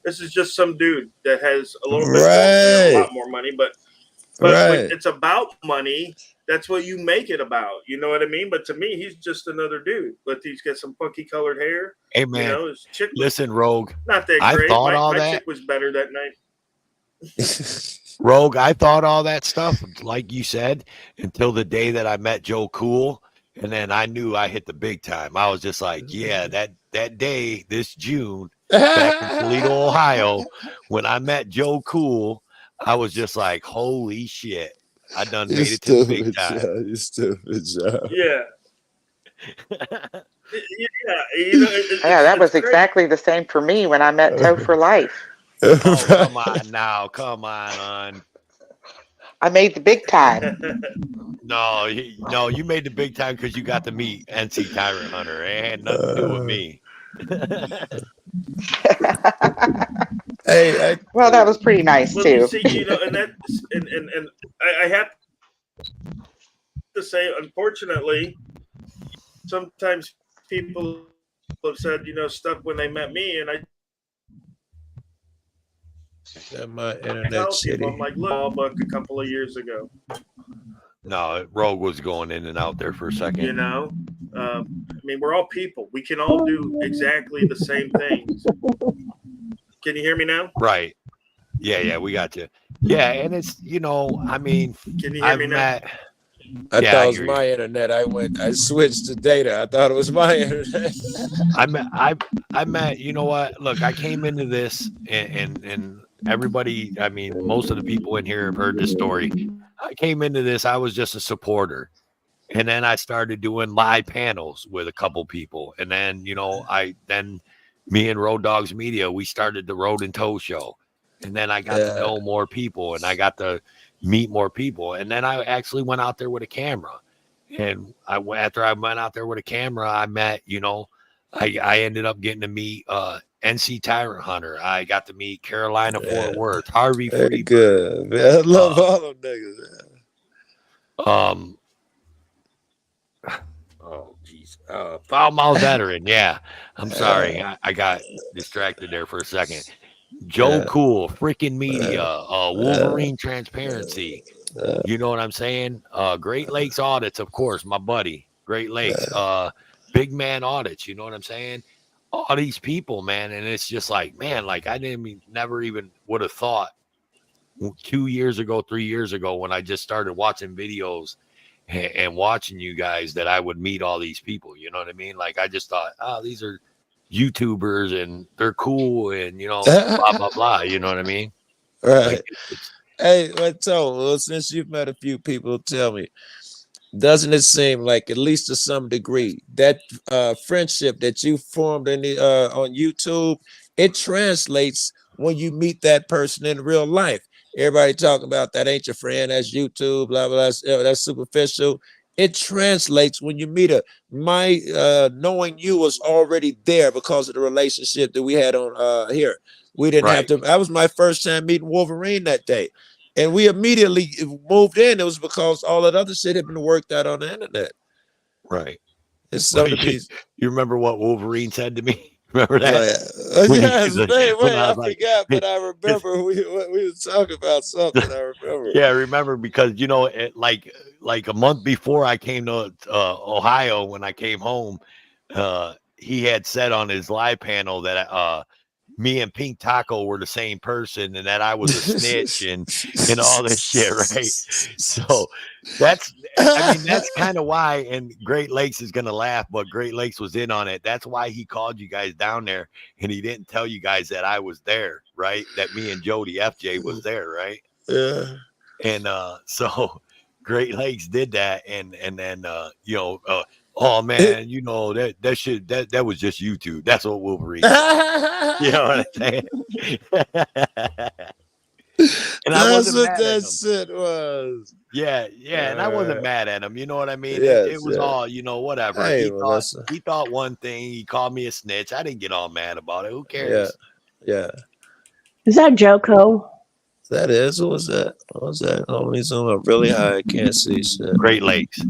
this is just some dude that has a little bit more, a lot more money, but when it's about money, that's what you make it about. You know what I mean? But to me, he's just another dude. But he's got some funky colored hair. Hey man, his chick listen, Rogue. Not that I great. thought all my that. chick was better that night. Rogue, I thought all that stuff, like you said, until the day that I met Joe Cool. And then I knew I hit the big time. I was just like, yeah, that day, this June, back in Toledo, Ohio, when I met Joe Cool, I was just like, holy shit. I done made it to the big time. You stupid job. Yeah. Yeah, you know, Yeah, that was crazy. exactly the same for me when I met Toe for Life. Oh, come on now. Come on. I made the big time. No, no, you made the big time because you got to meet NC Tyrant Hunter. It had nothing to do with me. Hey, Well, that was pretty nice Well, you too. see, you know, and that, and I have to say, unfortunately, sometimes people have said, you know, stuff when they met me, and I my internet tell people, I'm shitty. like, look, all book a couple of years ago. No, Rogue was going in and out there for a second. You know, I mean, we're all people. We can all do exactly the same things. Can you hear me now? Right. Yeah, we got you. Yeah, and it's, you know, I mean, Can you hear me now? I Yeah, thought I it was hear my internet. I switched to data. I thought it was my internet. I met, you know what? Look, I came into this and everybody, I mean, most of the people in here have heard this story. I came into this, I was just a supporter. And then I started doing live panels with a couple people. And then, you know, me and Road Dogs Media, we started the Road and Toe show. And then I got to know more people and I got to meet more people. And then I actually went out there with a camera. And after I went out there with a camera, I met, you know, I ended up getting to meet NC Tyrant Hunter. I got to meet Carolina Fort Worth, Harvey Very Freeberg. good, man. I love all them niggas. Oh, geez. Foul mouth veteran. Yeah. I'm sorry. I got distracted there for a second. Joe Cool, freaking media, Wolverine Transparency. You know what I'm saying? Great Lakes Audits, of course, my buddy. Great Lakes. Big Man Audits, you know what I'm saying? All these people, man. And it's just like, man, like I never even would have thought 2 years ago, 3 years ago, when I just started watching videos and watching you guys, that I would meet all these people. You know what I mean? Like I just thought, oh, these are YouTubers and they're cool and, you know, blah, blah, blah. You know what I mean? Right. Like Hey, well, since you've met a few people, tell me, doesn't it seem like, at least to some degree, that friendship that you formed in the on YouTube, it translates when you meet that person in real life? Everybody talking about that ain't your friend, that's YouTube, blah blah, that's superficial. It translates when you meet her. My knowing you was already there because of the relationship that we had on here. We didn't have to. That was my first time meeting Wolverine that day. And we immediately moved in. It was because all that other shit had been worked out on the internet. Right. It's Well, so to be. you remember what Wolverine said to me? Remember that? Yes, I forgot, but I it's- remember we were talking about something. I remember. Yeah, I remember because, you know, like a month before I came to Ohio, when I came home, he had said on his live panel that me and Pink Taco were the same person and that I was a snitch and all this shit, right? So that's kind of why, and Great Lakes is gonna laugh, but Great Lakes was in on it. That's why he called you guys down there and he didn't tell you guys that I was there, right? That me and Jody FJ was there, right? Yeah. And so Great Lakes did that, and then you know, oh man, you know, that shit that was just YouTube. That's what Wolverine said. You know what I'm saying? And I That's wasn't what mad at that him. shit was. Yeah, and I wasn't mad at him. You know what I mean? Yes, It was all, you know, whatever. Hey, He thought one thing. He called me a snitch. I didn't get all mad about it. Who Yeah, cares? yeah. Is that Joko? That is. What was that? What was that? Oh, he's on up really high. I can't see shit. Great Lakes.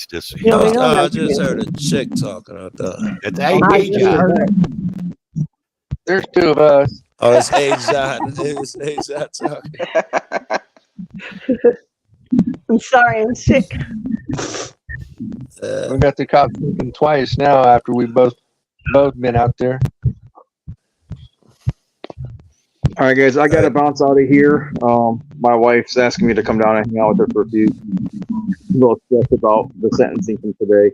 Just Yeah, we know I that's just you. heard a chick talking. I thought. it's I AJ. just heard it. There's two of us. Oh, that's AJ. It's AJ talking. I'm sorry, I'm sick. We got the cops looking twice now after we both been out there. All right, guys, I got to bounce out of here. My wife's asking me to come down and hang out with her for a few. A little stressed about the sentencing from today.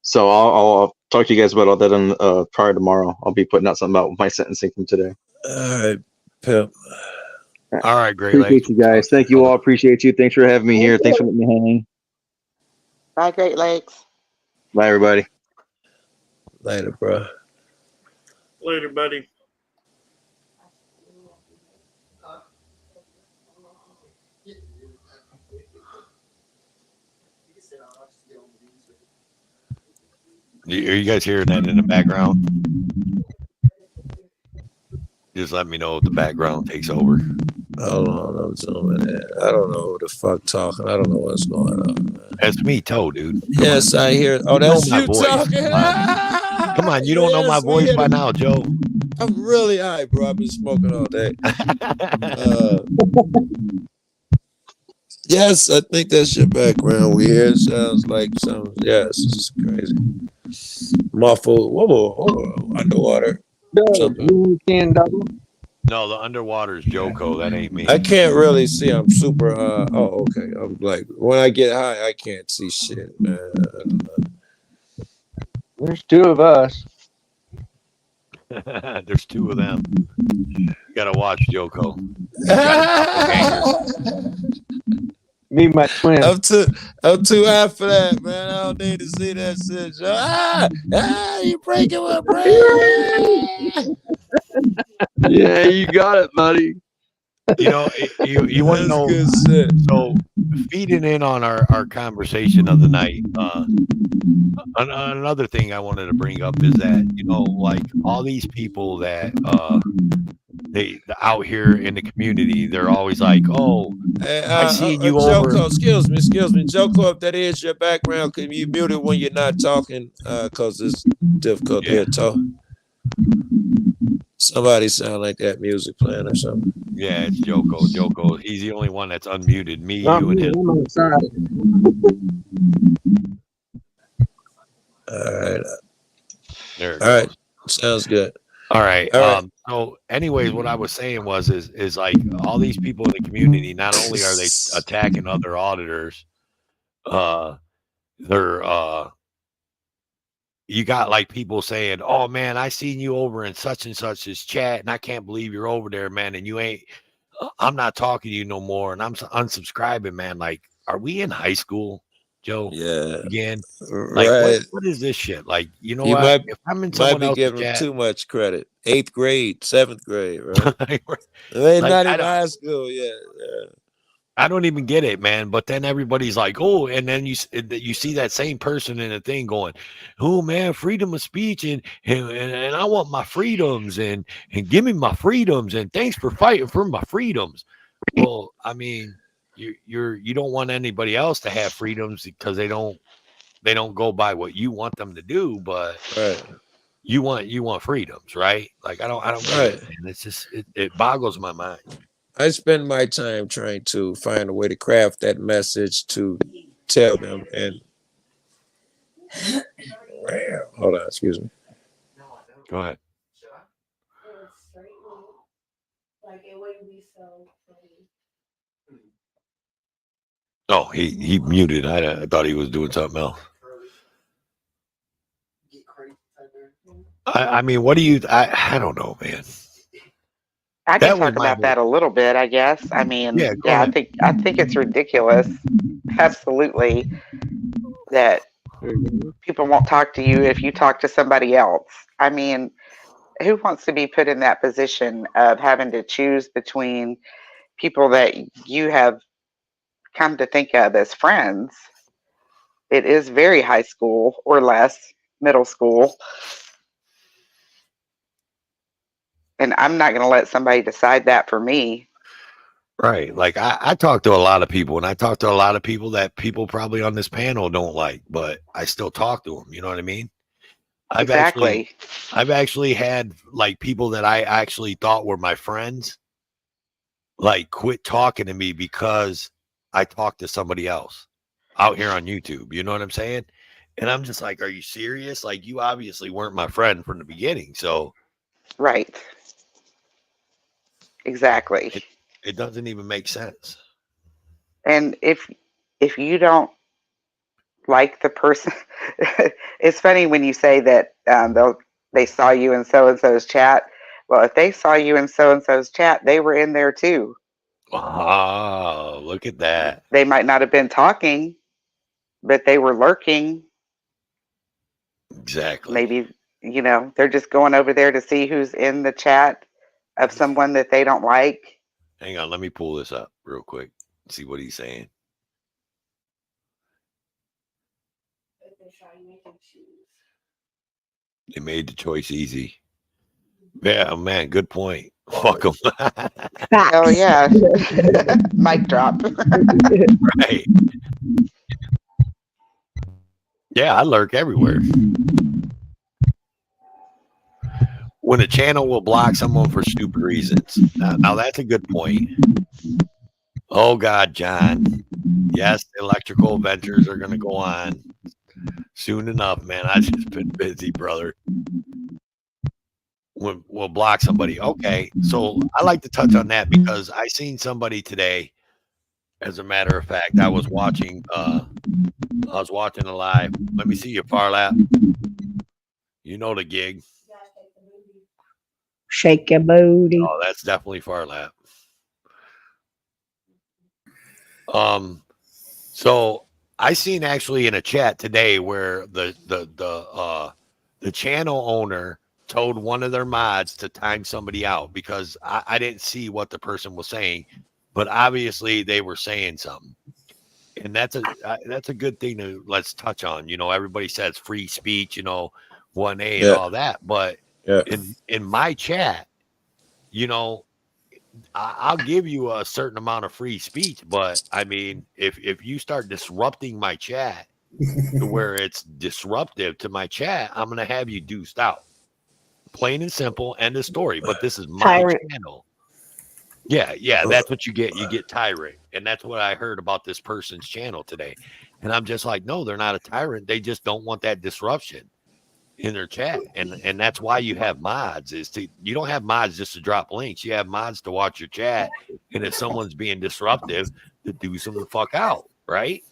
So I'll talk to you guys about all that on prior tomorrow. I'll be putting out something about my sentencing from today. All right, pimp. All right, Great Appreciate Lakes. you guys. Thank you all. Appreciate you. Thanks for having me here. Thanks for letting me hang. Bye, Great Lakes. Bye, everybody. Later, bro. Later, buddy. Are you guys hearing that in the background? Just let me know if the background takes over. Hold on, I'm zooming in. I don't know who the fuck talking. I don't know what's going on, man. That's me, Toe, dude. Yes, I hear it. Oh, You know that's my you voice. talking. Come on, you don't know my Yes, we voice hear by it. now, Joe. I'm really high, bro. I've been smoking all day. Yes, I think that's your background. We hear it sounds like some. Yes, it's crazy. Muffled. Whoa, underwater. Something. You can double. No, the underwater is Joko. That ain't me. I can't really see. I'm super. Oh, okay. I'm like when I get high, I can't see shit, man. I don't know. There's two of us. There's two of them. You gotta watch Joko. He's got a doppelganger. Me and my twin. I'm too high for that, man. I don't need to see that shit. You breaking my brain. Yeah, you got it, buddy. You know, you want to know. Good shit. So, feeding in on our conversation of the night, another thing I wanted to bring up is that, you know, like all these people that they out here in the community, they're always like, "Oh, I seen you over." Joko, excuse me, Joko. If that is your background, can you mute it when you're not talking? Cause it's difficult to hear talk. Somebody sound like that music playing or something. Yeah, it's Joko. Joko. He's the only one that's unmuted. Me, you, and him. I'm outside. All right. There it All right. goes. Sounds good. All right. All right. So, anyways, what I was saying is like all these people in the community. Not only are they attacking other auditors, they're you got like people saying, "Oh man, I seen you over in such and such's chat, and I can't believe you're over there, man. And you ain't. I'm not talking to you no more, and I'm unsubscribing, man. Like, are we in high school, Joe? Yeah. Again, like Right. what is this shit? Like, you know You what? If I'm in might someone be else's giving chat, too much credit. 8th grade, 7th grade, right? like, They like, not even high school yet. Yeah. I don't even get it, man. But then everybody's like, "Oh," and then you see that same person in a thing going, "Oh man, freedom of speech and I want my freedoms and give me my freedoms and thanks for fighting for my freedoms." Well, I mean, you don't want anybody else to have freedoms because they don't go by what you want them to do, but Right. you want freedoms, right? Like I don't get Right. it, man. It's just it boggles my mind. I spend my time trying to find a way to craft that message to tell them. And hold on, excuse me. Go ahead. Oh, he muted. I thought he was doing something else. I mean, what do you? I don't know, man. I That can was talk my about that a little bit, I guess. I mean, Yeah, go yeah, ahead. I think it's ridiculous, absolutely, that people won't talk to you if you talk to somebody else. I mean, who wants to be put in that position of having to choose between people that you have come to think of as friends? It is very high school or less, middle school. And I'm not going to let somebody decide that for me. Right. Like I talk to a lot of people, and I talk to a lot of people that people probably on this panel don't like, but I still talk to them. You know what I mean? I've Exactly. actually had like people that I actually thought were my friends, like quit talking to me because I talked to somebody else out here on YouTube. You know what I'm saying? And I'm just like, are you serious? Like you obviously weren't my friend from the beginning. So Right. Exactly. it doesn't even make sense. And if you don't like the person, it's funny when you say that they saw you in so and so's chat. Well, if they saw you in so and so's chat, they were in there too. Oh, look at that. They might not have been talking, but they were lurking. Exactly. Maybe you know, they're just going over there to see who's in the chat of someone that they don't like. Hang on, let me pull this up real quick. See what he's saying. They made the choice easy. Yeah, man, good point. Fuck them. Oh yeah, mic drop. Right. Yeah, I lurk everywhere. When a channel will block someone for stupid reasons. Now that's a good point. Oh God, John. Yes, electrical ventures are going to go on soon enough, man. I just been busy, brother. We'll block somebody. Okay, so I like to touch on that because I seen somebody today. As a matter of fact, I was watching a live. Let me see your far lap. You know the gig. Shake your booty. Oh, that's definitely far lap. So I seen actually in a chat today where the channel owner told one of their mods to time somebody out because I didn't see what the person was saying, but obviously they were saying something. And that's a good thing to let's touch on. You know, everybody says free speech, you know, 1A and all that. But in my chat, you know, I'll give you a certain amount of free speech, but I mean, if you start disrupting my chat to where it's disruptive to my chat, I'm gonna have you deuced out. Plain and simple, end of story. But this is my Tyrant. channel. Yeah, that's what you get. You get tyrant. And that's what I heard about this person's channel today. And I'm just like, no, they're not a tyrant. They just don't want that disruption in their chat. And that's why you have mods you don't have mods just to drop links. You have mods to watch your chat. And if someone's being disruptive, to do some the fuck out, right?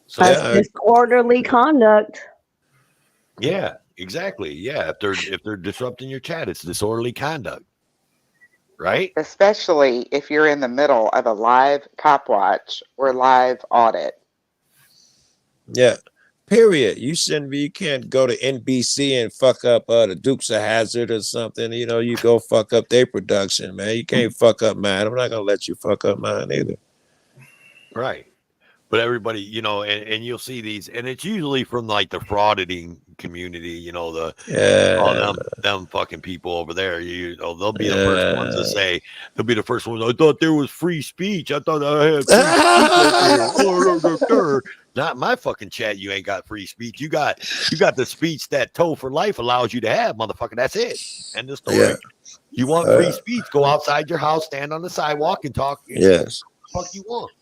So That's disorderly conduct. yeah, exactly. Yeah. If they're disrupting your chat, it's disorderly conduct. Right? Especially if you're in the middle of a live cop watch or live audit. Yeah. Period. You shouldn't be. You can't go to NBC and fuck up the Dukes of Hazzard or something. You know, you go fuck up their production, man. You can't fuck up mine. I'm not gonna let you fuck up mine either. Right. But everybody, you know, and you'll see these, and it's usually from like the frauditing community, you know, them fucking people over there. You know, they'll be the first ones to say, they'll be the first ones. I thought there was free speech. I thought I had free speech. Not my fucking chat. You ain't got free speech. You got the speech that Toe for Life allows you to have, motherfucker. That's it. End of story. Yeah. You want free speech? Go outside your house, stand on the sidewalk, and talk. Yes. What the fuck you want?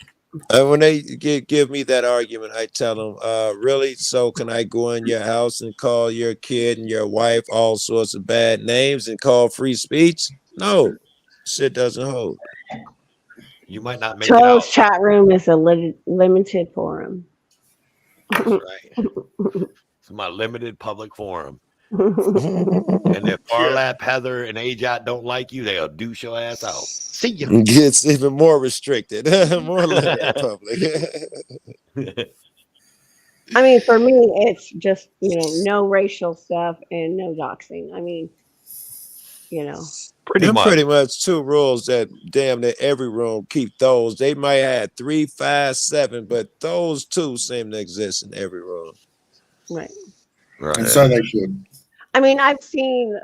When they give me that argument, I tell them, really? So can I go in your house and call your kid and your wife all sorts of bad names and call free speech? No, shit doesn't hold. You might not make it out. Joe's chat room is a limited forum. That's right. It's my limited public forum. And if Farlap, Heather, and Ajot don't like you, they'll douche your ass out. See you. It's even more restricted, more limited public. I mean, for me, it's just, you know, no racial stuff and no doxing. I mean, you know. Pretty much two rules that damn near every room keep those. They might have 3, 5, 7, but those two seem to exist in every room. Right. And so they should. I mean, I've seen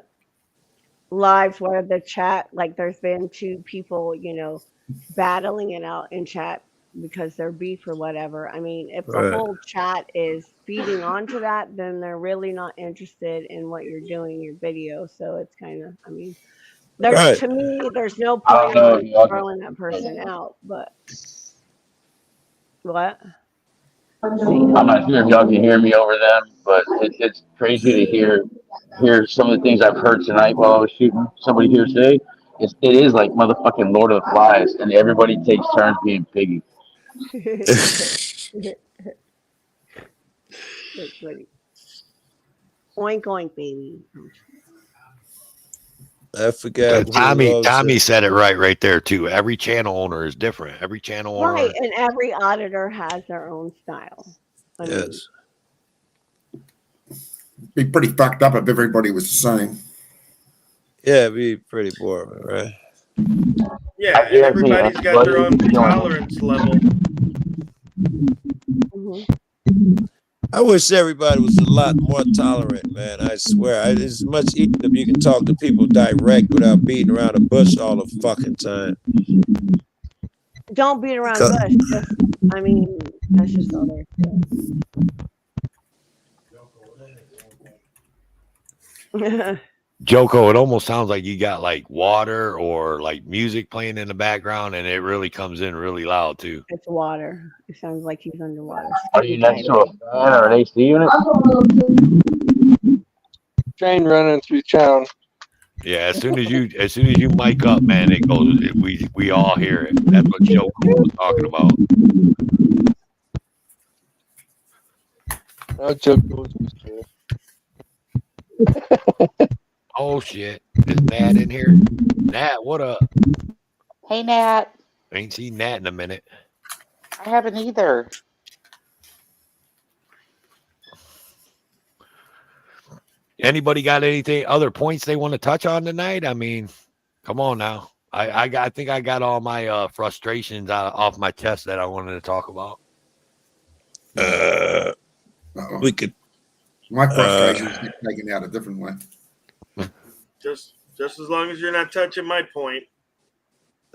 lives where the chat, like there's been two people, you know, battling it out in chat because they're beef or whatever. I mean, if the whole chat is feeding onto that, then they're really not interested in what you're doing, your video. So it's kind of, I mean, there's to me, there's no point in throwing that person out. But what? I'm not sure if y'all can hear me over them, but it's crazy to hear some of the things I've heard tonight while I was shooting somebody here today. It is like motherfucking Lord of the Flies, and everybody takes turns being piggy. That's funny. Oink oink, baby. I forgot. Tommy said it right there too. Every channel owner is different. Every channel owner, right, and every auditor has their own style. I mean, Be pretty fucked up if everybody was the same. Yeah, it'd be pretty boring, right? Yeah, and everybody's got their own tolerance level. I wish everybody was a lot more tolerant, man. I swear. It's much easier if you can talk to people direct without beating around the bush all the fucking time. Don't beat around the bush. Just, I mean, that's just all there is. Joko, it almost sounds like you got like water or like music playing in the background, and it really comes in really loud too. It's water. It sounds like he's underwater. Are you next to a fan or an AC unit? Train running through town. Yeah, as soon as you mic up, man, it goes. We all hear it. That's what Joko was talking about. No Joko. Oh shit! Is Nat in here? Nat, what up? Hey, Nat. Ain't seen Nat in a minute. I haven't either. Anybody got anything other points they want to touch on tonight? I mean, come on now. I think I got all my frustrations off my chest that I wanted to talk about. We could. My frustrations get taken out a different way. Just as long as you're not touching my point.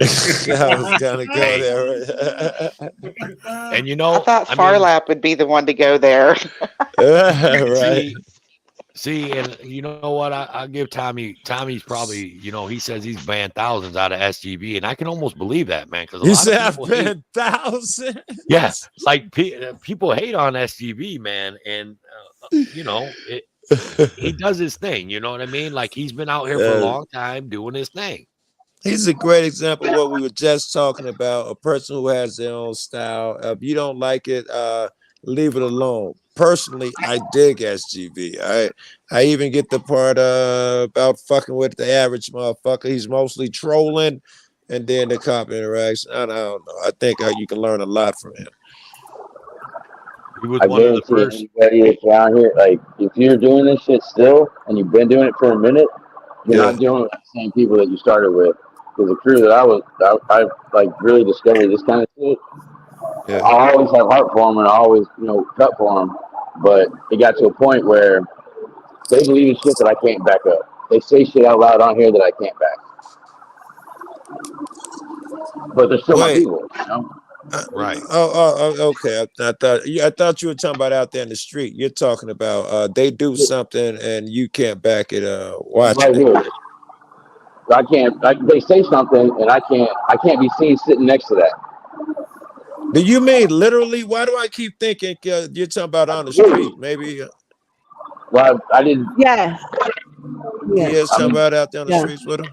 I was gonna go there. And you know, I thought Farlap would be the one to go there. Right. See, and you know what? I'll give Tommy. Tommy's probably, he says he's banned thousands out of SGB, and I can almost believe that, man. Because He said I've banned thousands. Yes, like people hate on SGB, man, and he does his thing. You know what I mean? Like he's been out here for a long time doing his thing. He's a great example of what we were just talking about. A person who has their own style. If you don't like it, leave it alone. Personally, I dig SGB. I even get the part about fucking with the average motherfucker. He's mostly trolling, and then the cop interaction. I don't know. I think you can learn a lot from him. He was I one of the first. Anybody that's around here, like if you're doing this shit still and you've been doing it for a minute, you're not dealing with the same people that you started with. Because the crew that I like really discovered this kind of shit. Yeah. I always have heart for them and I always, cut for them. But it got to a point where they believe in shit that I can't back up. They say shit out loud on here that I can't back. But they're still my people, Right. Okay. I thought you were talking about out there in the street. You're talking about they do something and you can't back it. Watch right it. Here. I can't. They say something and I can't be seen sitting next to that. Do you mean literally? Why do I keep thinking you're talking about on the street? Maybe. Well, I didn't. Yeah. Yeah. He is talking about out there on the streets with him.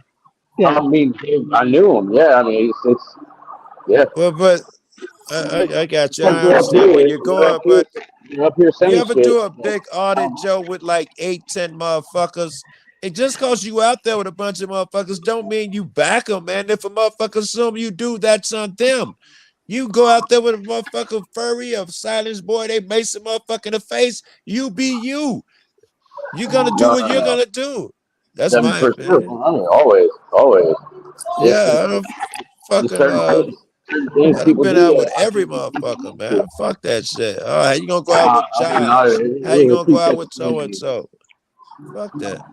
Yeah. I mean, I knew him. Yeah. I mean, it's yeah. Well, but I got you. I understand where you're going, but you're up here saying you ever shit. do a big audit, Joe, with like 8-10 motherfuckers? It just cause you out there with a bunch of motherfuckers don't mean you back them, man. If a motherfucker assume you do, that's on them. You go out there with a motherfucker furry of silence boy, they mace a motherfucker in the face. You be you. You're gonna do what you're gonna do. That's my opinion. Always. Yeah, I don't fucking I've been out with every motherfucker, man. Fuck that shit. All right, you gonna go out with Giles? How you gonna go out with so and so? Fuck that.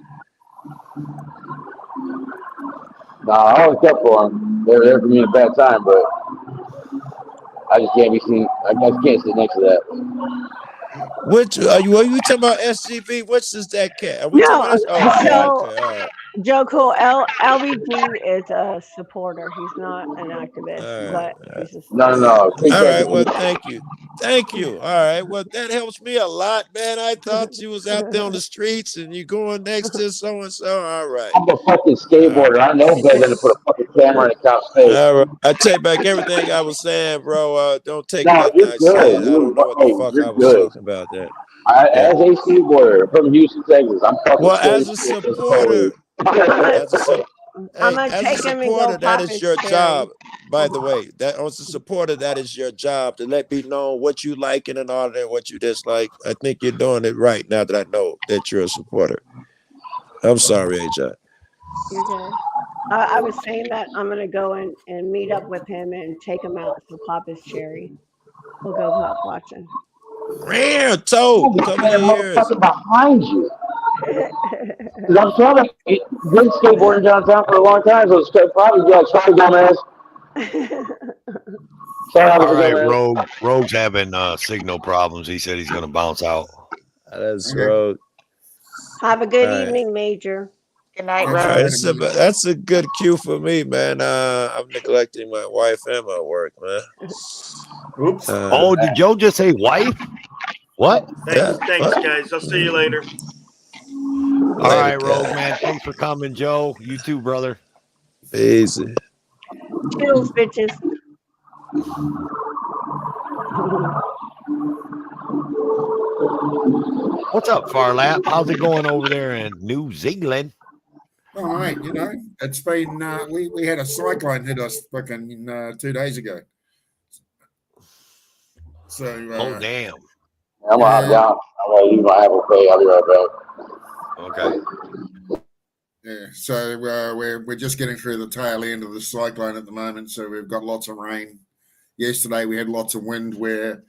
Nah, I always kept for them. They were there for me in a bad time, but I just can't be seen. I just can't sit next to that. Which are you talking about? SGB? Which is that cat? No, okay. Joe Cool LVG is a supporter. He's not an activist, but he's a supporter. No. All right. Well, thank you. All right. Well, that helps me a lot, man. I thought you was out there on the streets and you going next to so and so. All right. I'm a fucking skateboarder. I know better than to put a fucking camera in a cop's face. All right. I take back everything I was saying, bro. Don't take nothing I said. I don't know what the fuck I was talking about that. As a skateboarder from Houston, Texas, I'm fucking as a supporter. I'm Hey, gonna as a take him and go supporter, that pop is his your cherry. job. By the way, that as a supporter, that is your job to let me know what you like and all that, what you dislike. I think you're doing it right now that I know that you're a supporter. I'm sorry, AJ. You're good. I was saying that I'm gonna go and meet up with him and take him out to pop his cherry. We'll go pop watching. Rare Toad, There's come a in here. motherfucker behind you. 'Cause I'm telling you, been skateboarding downtown for a long time, so it's probably like, sorry, dumbass. Sorry, All Officer right, Dumbass. Rogue's having signal problems. He said he's going to bounce out. That's Okay. Rogue. Have a good All right. evening, Major. Good night, All Catch you right, Rose. later, man. that's a good cue for me, man. I'm neglecting my wife and my work, man. Oops. Oh, did Joe just say wife? What? Yeah. Thanks, What? guys. I'll see you later. All Later, right, Rogue, guy. man. Thanks for coming, Joe. You too, brother. Easy. Toodles, bitches. What's up, Farlap? How's it going over there in New Zealand? All right, it's been we had a cyclone hit us fucking 2 days ago. So Oh, damn. I'm gonna hop down. I'm gonna leave my Apple Pay. I'll be right back. Okay. yeah, so we're just getting through the tail end of the cyclone at the moment. So we've got lots of rain. Yesterday we had lots of wind where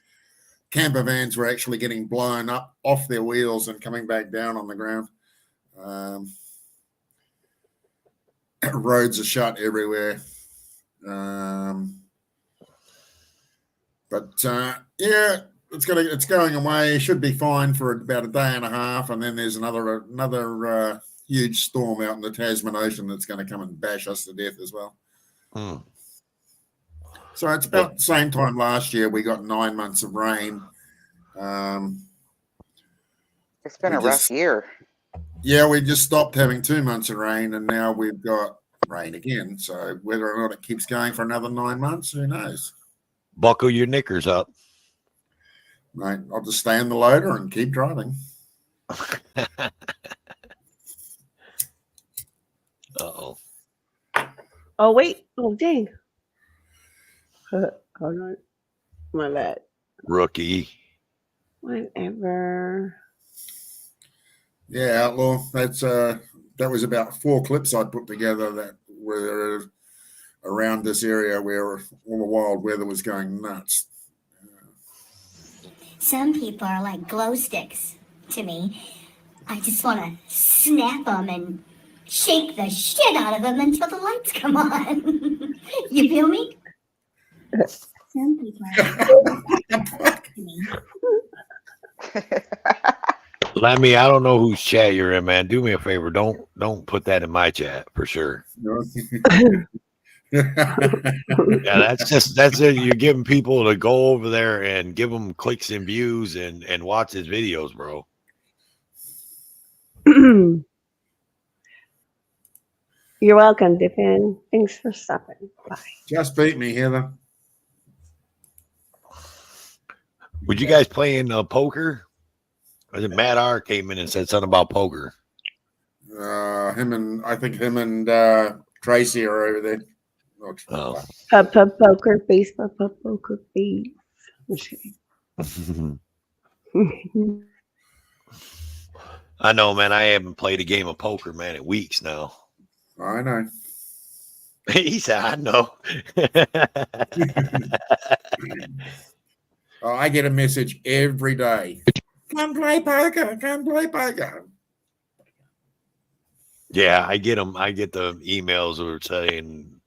camper vans were actually getting blown up off their wheels and coming back down on the ground. Roads are shut everywhere. But yeah, it's going away. It should be fine for about a day and a half, and then there's another huge storm out in the Tasman Ocean that's going to come and bash us to death as well. Hmm. So it's about the same time last year. We got 9 months of rain. It's been a rough year. Yeah, we just stopped having 2 months of rain, and now we've got rain again. So whether or not it keeps going for another 9 months, who knows? Buckle your knickers up. Mate, I'll just stay in the loader and keep driving. Uh-oh. Oh, wait. Oh, dang. Hold on. My bad. Rookie. Whatever. Yeah, Outlaw. That was about 4 clips I put together that were around this area where all the wild weather was going nuts. Some people are like glow sticks to me. I just want to snap them and shake the shit out of them until the lights come on. You feel me? Some people are like to me. Lemmy, I don't know whose chat you're in, man. Do me a favor. Don't put that in my chat for sure. Yeah, that's it. You're giving people to go over there and give them clicks and views and watch his videos, bro. You're welcome, Dippin. Thanks for stopping. Bye. Just beat me, Heather. Would you guys play in poker? Or did Matt R came in and said something about poker? I think him and Tracy are over there. Oh. Poker face, poker face. I'm just kidding. I know, man. I haven't played a game of poker, man, in weeks now. I know. He said, I know. Oh, I get a message every day. Come play poker. Come play poker. Yeah, I get them. I get the emails or saying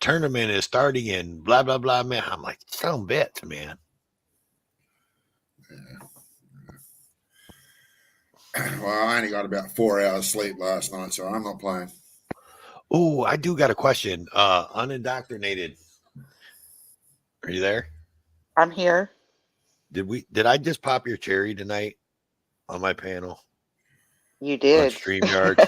tournament is starting and blah blah blah. Man, I'm like, some bitch, man. Well, I only got about 4 hours sleep last night, so I'm not playing. Oh, I do got a question. Unindoctrinated. Are you there? I'm here. Did I just pop your cherry tonight on my panel? You did. On StreamYard.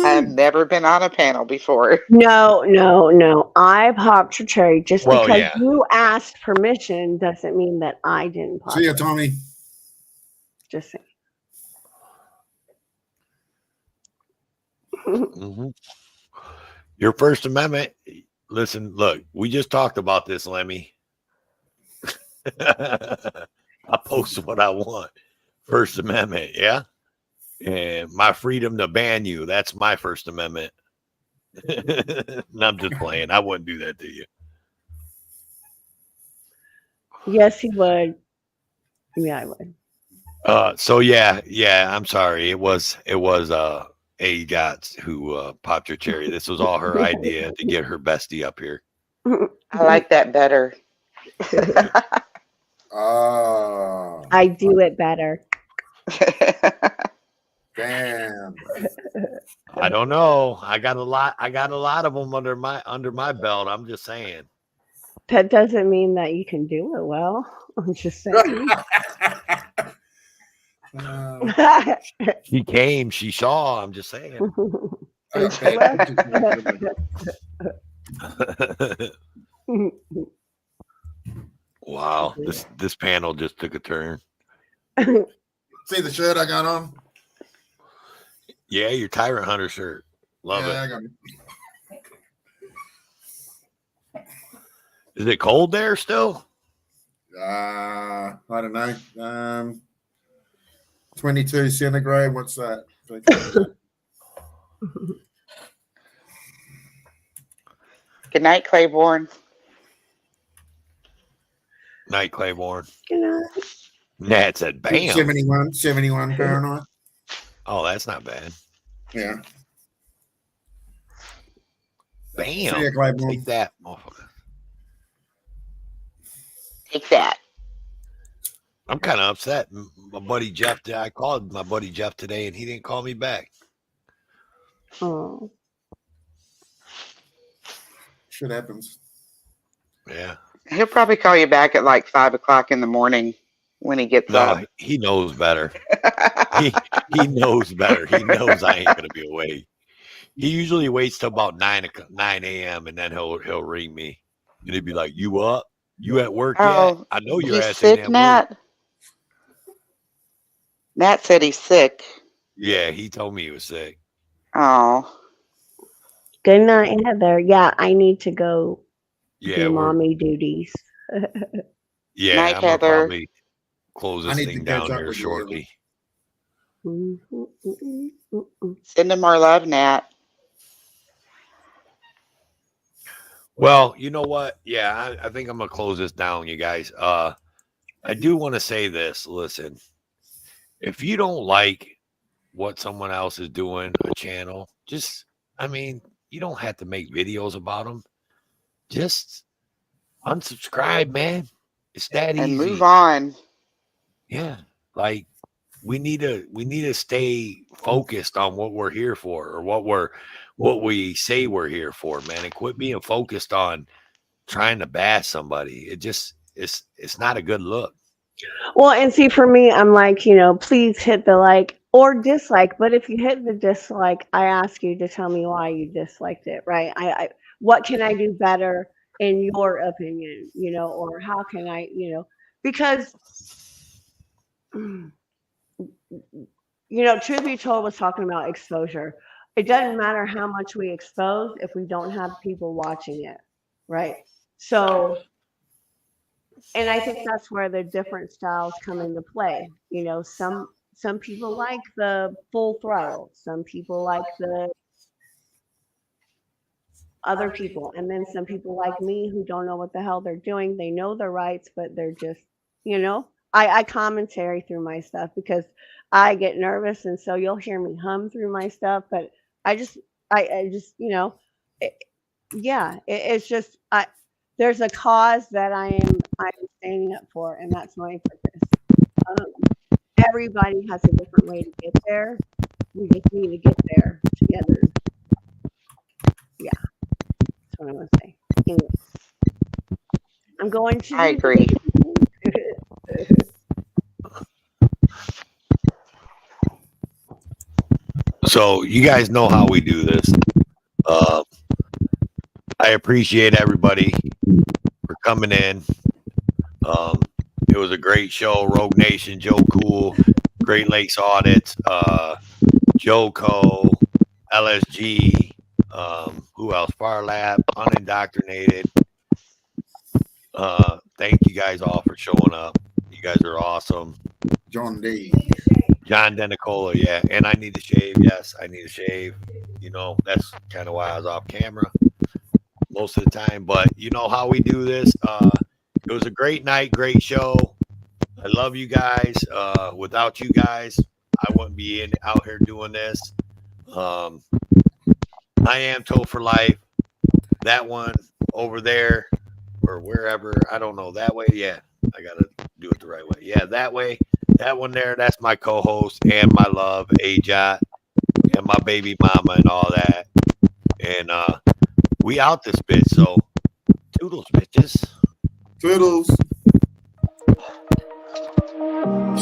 I've never been on a panel before. No. I popped your cherry. Just Well, because yeah. you asked permission doesn't mean that I didn't pop See ya, it. Tommy. Just saying. Mhm. Your First Amendment. Listen, look, we just talked about this, Lemmy. I post what I want. First Amendment, yeah. And my freedom to ban you. That's my First Amendment. And I'm just playing. I wouldn't do that to you. Yes, he would. Yeah, I would. So yeah, I'm sorry. It was A Gots who popped your cherry. This was all her idea to get her bestie up here. I like that better. Oh, I do it better. damn. I don't know. I got a lot of them under my belt. I'm just saying. That doesn't mean that you can do it well. I'm just saying. She came, she saw. I'm just saying. I And got she bad pictures. left. Wow, this panel just took a turn. See the shirt I got on? Yeah, your Tyrant Hunter shirt. Love Yeah, I it. got Is it cold there still? I don't know. 22 centigrade. What's that? Good night, Claiborne. Night, Claiborne. You know, Nat said, "Bam." 71 Fahrenheit. Oh, that's not bad. Yeah. Bam. See ya, Claiborne. Take that, motherfucker. Take that. I'm kind of upset. My buddy Jeff, I called my buddy Jeff today, and he didn't call me back. oh, Shit happens. Yeah. He'll probably call you back at like 5 o'clock in the morning when he gets No, up. he knows better. He knows better. He knows I ain't gonna be awake. He usually waits till about 9 a.m. and then he'll ring me, and he'd be like, "You up? You at work yet? Oh, I know your he's ass ain't sick, at Nat. work." Nat said he's sick. Yeah, he told me he was sick. Oh, good night, Heather. Yeah, I need to go Yeah, do mommy duties. yeah. night, I'm gonna Heather. probably close I this need thing to catch down up here with you, shortly. Send him our love, Nat. Well, you know what? Yeah, I think I'm gonna close this down, you guys. I do want to say this. Listen, if you don't like what someone else is doing, a channel, you don't have to make videos about them. Just unsubscribe, man. It's that And easy. move on. Yeah, like we need to stay focused on what we're here for, or what we say we're here for, man, and quit being focused on trying to bash somebody. It's not a good look. Well, and see, for me, I'm like, please hit the like or dislike. But if you hit the dislike, I ask you to tell me why you disliked it, right? What can I do better in your opinion, or how can I, because, truth be told, was talking about exposure. It doesn't matter how much we expose if we don't have people watching it, right? So, and I think that's where the different styles come into play. Some people like the full throttle, some people like the other people, and then some people like me who don't know what the hell they're doing. They know their rights, but they're just, I commentary through my stuff because I get nervous, and so you'll hear me hum through my stuff. But I just, it's just there's a cause that I'm standing up for, and that's my purpose. Everybody has a different way to get there. We just need to get there together. Yeah, that's what I'm gonna say. Anyway, I'm going to. I agree. So you guys know how we do this. I appreciate everybody for coming in. It was a great show. Rogue Nation, Joe Cool, Great Lakes Audits, Joe Co, LSG, who else? Far Lab, Unindoctrinated. Thank you guys all for showing up. You guys are awesome. John D. John Denicola, yeah. And I need to shave. Yes, I need to shave. You know, that's kind of why I was off camera most of the time. But you know how we do this. It was a great night, great show. I love you guys. Without you guys, I wouldn't be out here doing this. I am Toe for Life. That one over there or wherever, I don't know. That way, yeah. I got to do it the right way. Yeah, that way. That one there, that's my co-host and my love, Ajot, and my baby mama and all that. And we out this bitch, so toodles, bitches. Toodles.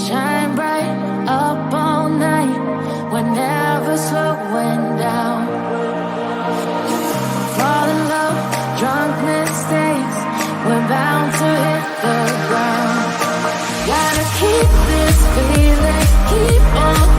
Shine bright up all night, we're never slowing down. Fall in love, drunk mistakes, we're bound to hit the ground. Gotta keep this feeling, keep on